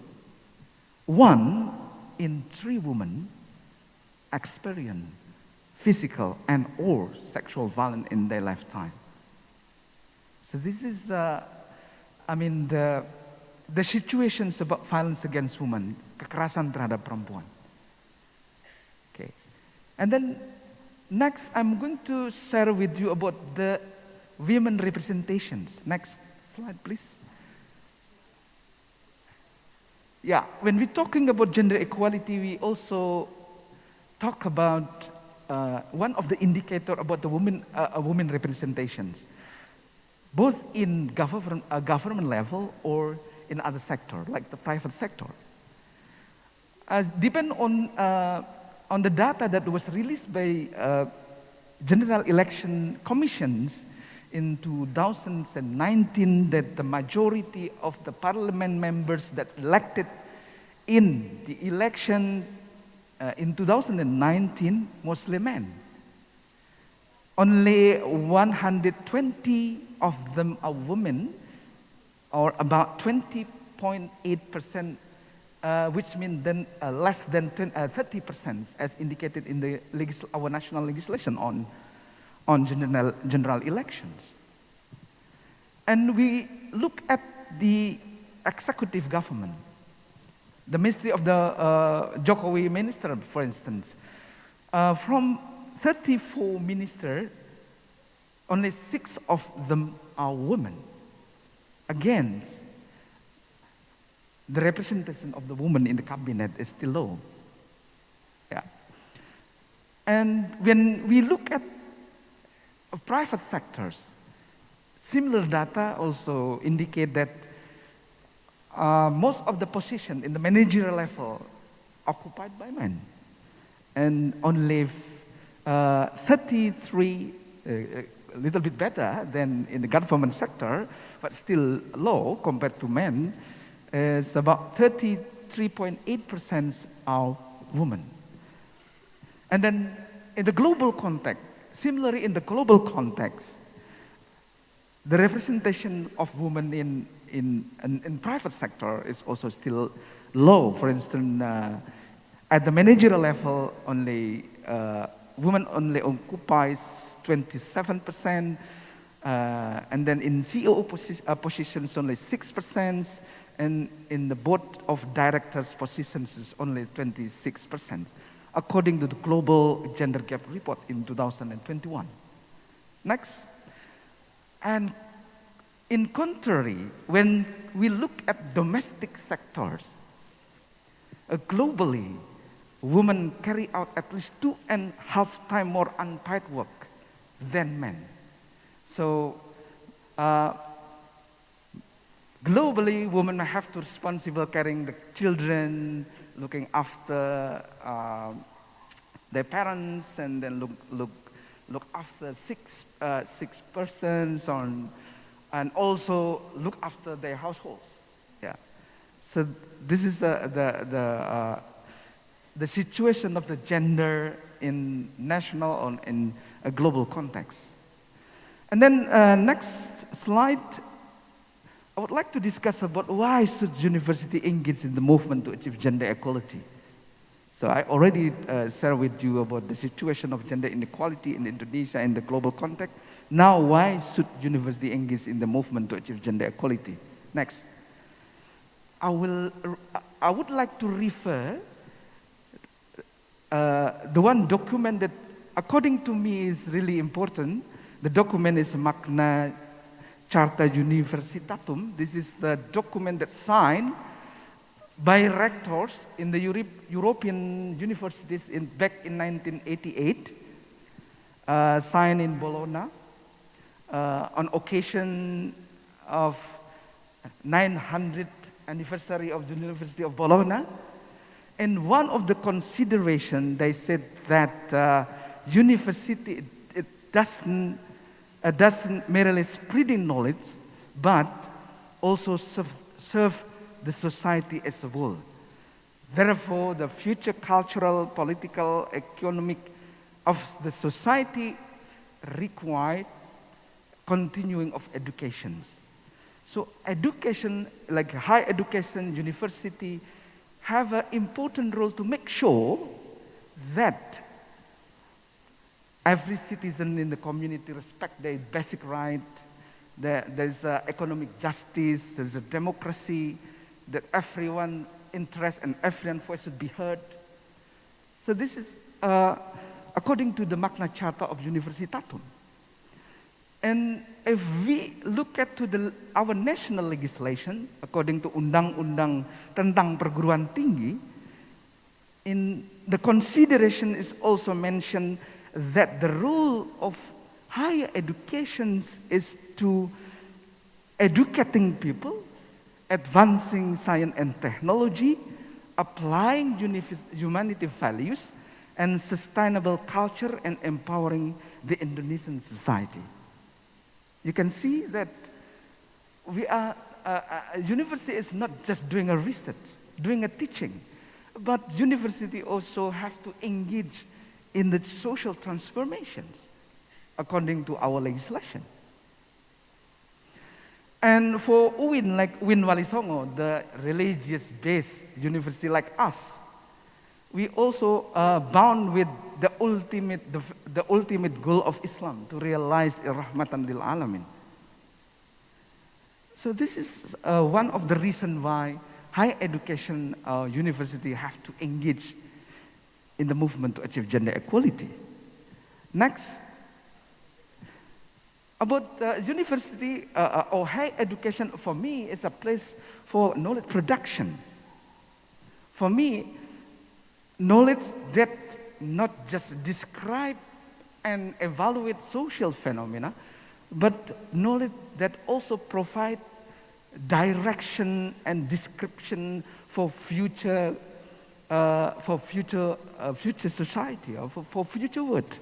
1 in 3 women experience physical and or sexual violence in their lifetime. So this is, the situations about violence against women, kekerasan terhadap perempuan. Okay, and then next I'm going to share with you about the women representations. Next slide, please. Yeah, when we're talking about gender equality, we also talk about one of the indicator about the women representations, both in government level or in other sector, like the private sector. Depend on the data that was released by General Election Commissions in 2019, that the majority of the parliament members that elected in the election in 2019 mostly men. Only 120 of them are women, or about 20.8%, which means then less than 30%, as indicated in our national legislation on general elections. And we look at the executive government, the ministry of the Jokowi minister, for instance. From 34 ministers, only 6 of them are women. Again, the representation of the woman in the cabinet is still low. Yeah. And when we look at private sectors, similar data also indicate that most of the position in the managerial level occupied by men, and only 33, a little bit better than in the government sector, but still low compared to men, is about 33.8% are women. And then in the global context, similarly in the global context, the representation of women in private sector is also still low. For instance, at the managerial level, only women only occupies 27%, and then in CEO positions only 6%, and in the board of directors positions is only 26%, according to the Global Gender Gap Report in 2021. Next. And in contrary, when we look at domestic sectors, globally, women carry out at least 2.5 times more unpaid work than men. So globally, women have to responsible carrying the children, looking after their parents, and then look after six persons and also look after their households. Yeah. So this is the situation of the gender in national or in a global context. And then next slide, I would like to discuss about why should university engage in the movement to achieve gender equality. So I already shared with you about the situation of gender inequality in Indonesia in the global context. Now, why should university engage in the movement to achieve gender equality? Next. I would like to refer the one document that, according to me, is really important. The document is Magna Charta Universitatum. This is the document that's signed by rectors in the European universities back in 1988, signed in Bologna on occasion of 900th anniversary of the University of Bologna. And one of the considerations, they said that university it doesn't merely spreading knowledge, but also serve the society as a whole. Therefore, the future cultural, political, economic of the society requires continuing of educations. So education, like higher education, university, have an important role to make sure that every citizen in the community respect their basic right, there's economic justice, there's a democracy, that everyone interest and everyone voice should be heard. So this is according to the Magna Charta of Universitatum. And if we look at our national legislation, according to Undang-Undang tentang Perguruan Tinggi, in the consideration is also mentioned that the role of higher education is to educating people, advancing science and technology, applying humanity values, and sustainable culture, and empowering the Indonesian society. You can see that we are, university is not just doing a research, doing a teaching, but university also have to engage in the social transformations according to our legislation. And for UIN, like UIN Walisongo, the religious-based university like us, we also bound with the ultimate goal of Islam, to realize rahmatan lil alamin. So this is one of the reasons why higher education university have to engage in the movement to achieve gender equality. Next, about university or higher education, for me, is a place for knowledge production. For me, knowledge that not just describe and evaluate social phenomena, but knowledge that also provide direction and description for future society, or for future world,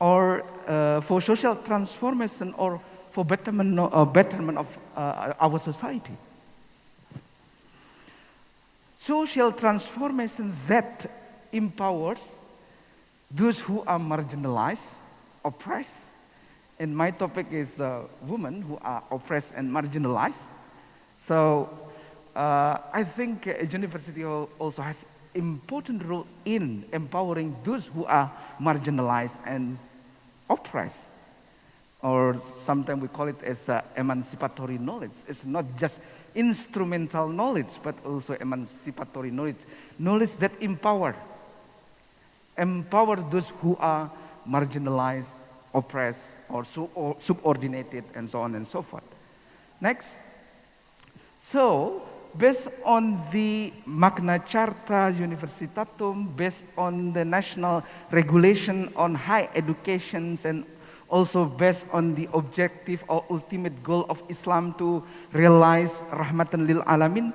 or for social transformation, or for betterment of our society. Social transformation that empowers those who are marginalized, oppressed, and my topic is women who are oppressed and marginalized. So I think a university also has important role in empowering those who are marginalized and oppressed. Or sometimes we call it as emancipatory knowledge. It's not just instrumental knowledge, but also emancipatory knowledge. Knowledge that empower those who are marginalized, oppressed, or subordinated, and so on and so forth. Next. So, based on the Magna Carta Universitatum, based on the national regulation on higher education, and also based on the objective or ultimate goal of Islam to realize rahmatan lil alamin,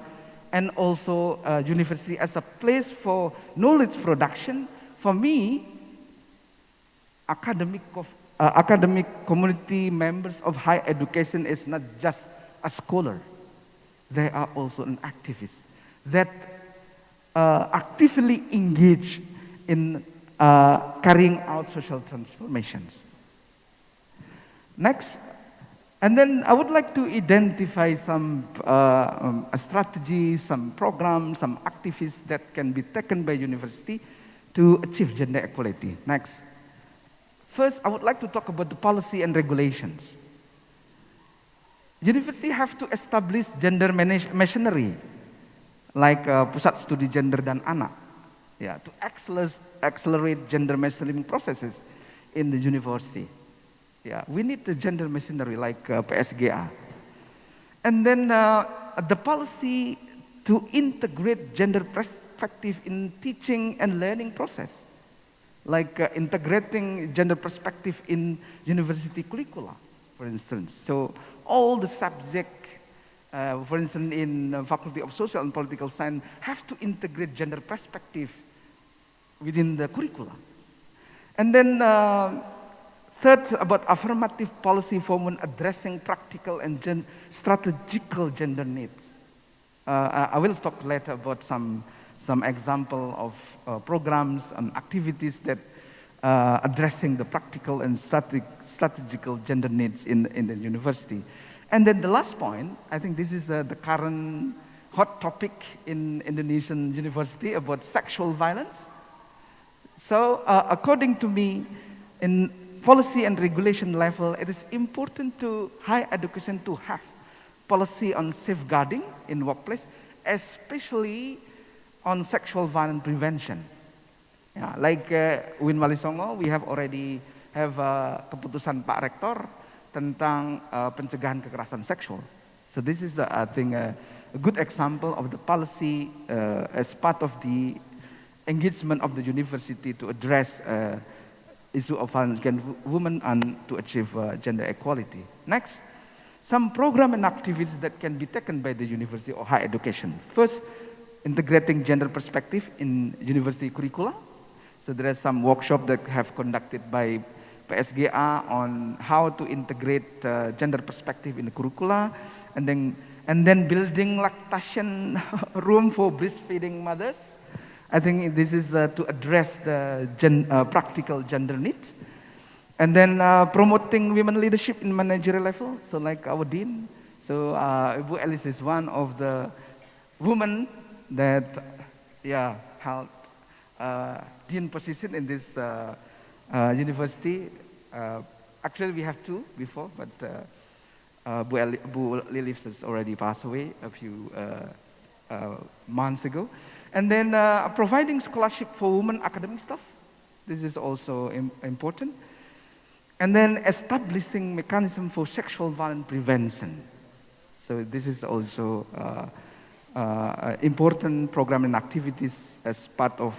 and also university as a place for knowledge production, for me, academic community members of higher education is not just a scholar. They are also an activist that actively engage in carrying out social transformations. Next, and then I would like to identify some strategies, some programs, some activities that can be taken by university to achieve gender equality. Next. First, I would like to talk about the policy and regulations. University have to establish gender machinery, like Pusat Studi Gender dan Anak, to accelerate gender mainstreaming processes in the university. We need the gender machinery like PSGA. And then the policy to integrate gender perspective in teaching and learning process, like integrating gender perspective in university curricula, for instance. So all the subject, for instance, in Faculty of Social and Political Science, have to integrate gender perspective within the curricula. And then third, about affirmative policy for women addressing practical and strategical gender needs. I will talk later about some example of programs and activities that addressing the practical and strategical gender needs in the university. And then the last point, I think this is the current hot topic in Indonesian university about sexual violence. So according to me, in policy and regulation level, it is important to higher education to have policy on safeguarding in workplace, especially on sexual violence prevention. Like Win Wali Songo, we have already have keputusan Pak Rektor tentang pencegahan kekerasan seksual. So this is, I think, a good example of the policy as part of the engagement of the university to address issue of violence against women and to achieve gender equality. Next, some program and activities that can be taken by the university or higher education. First, integrating gender perspective in university curricula. So there are some workshops that have conducted by PSGA on how to integrate gender perspective in the curricula, and then building lactation room for breastfeeding mothers. I think this is to address the practical gender needs. And then promoting women leadership in managerial level, so like our dean. So Ibu Alice is one of the women that held dean position in this university. Actually, we have two before, but Bu Lilith has already passed away a few months ago. And then providing scholarship for women academic staff. This is also important. And then establishing mechanism for sexual violence prevention. So this is also important program and activities as part of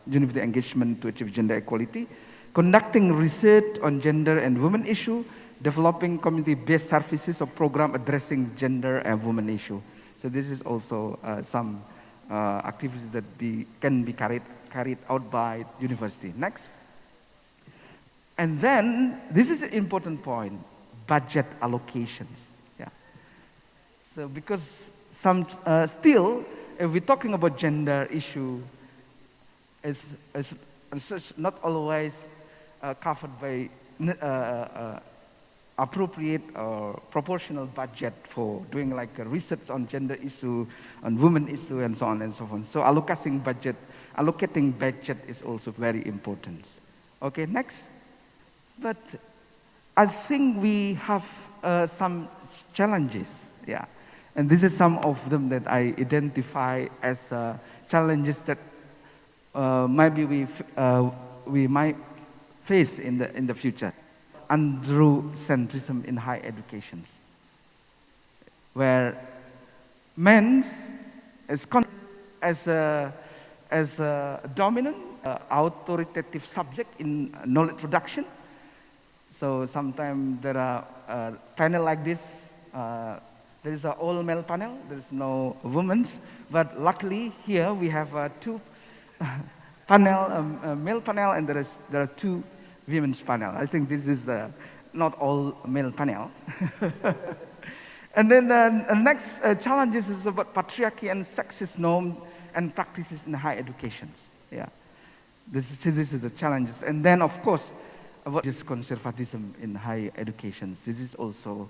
university engagement to achieve gender equality. Conducting research on gender and women issue, developing community-based services or program addressing gender and women issue. So this is also some activities that can be carried out by university. Next. And then, this is an important point, budget allocations. So because still, if we're talking about gender issue, is not always covered by appropriate or proportional budget for doing like a research on gender issue, on women issue, and so on and so on. So allocating budget is also very important. Okay, next. But I think we have some challenges, yeah. And this is some of them that I identify as challenges that maybe we might face in the future. Androcentrism in higher education, where men as a dominant, authoritative subject in knowledge production. So sometimes there are panel like this. There is an all male panel. There is no women's, but luckily here we have two panel, a male panel, and there are two women's panel. I think this is not all male panel. And then the next challenges is about patriarchy and sexist norm and practices in higher education. Yeah, this is the challenges. And then of course about this conservatism in higher education. This is also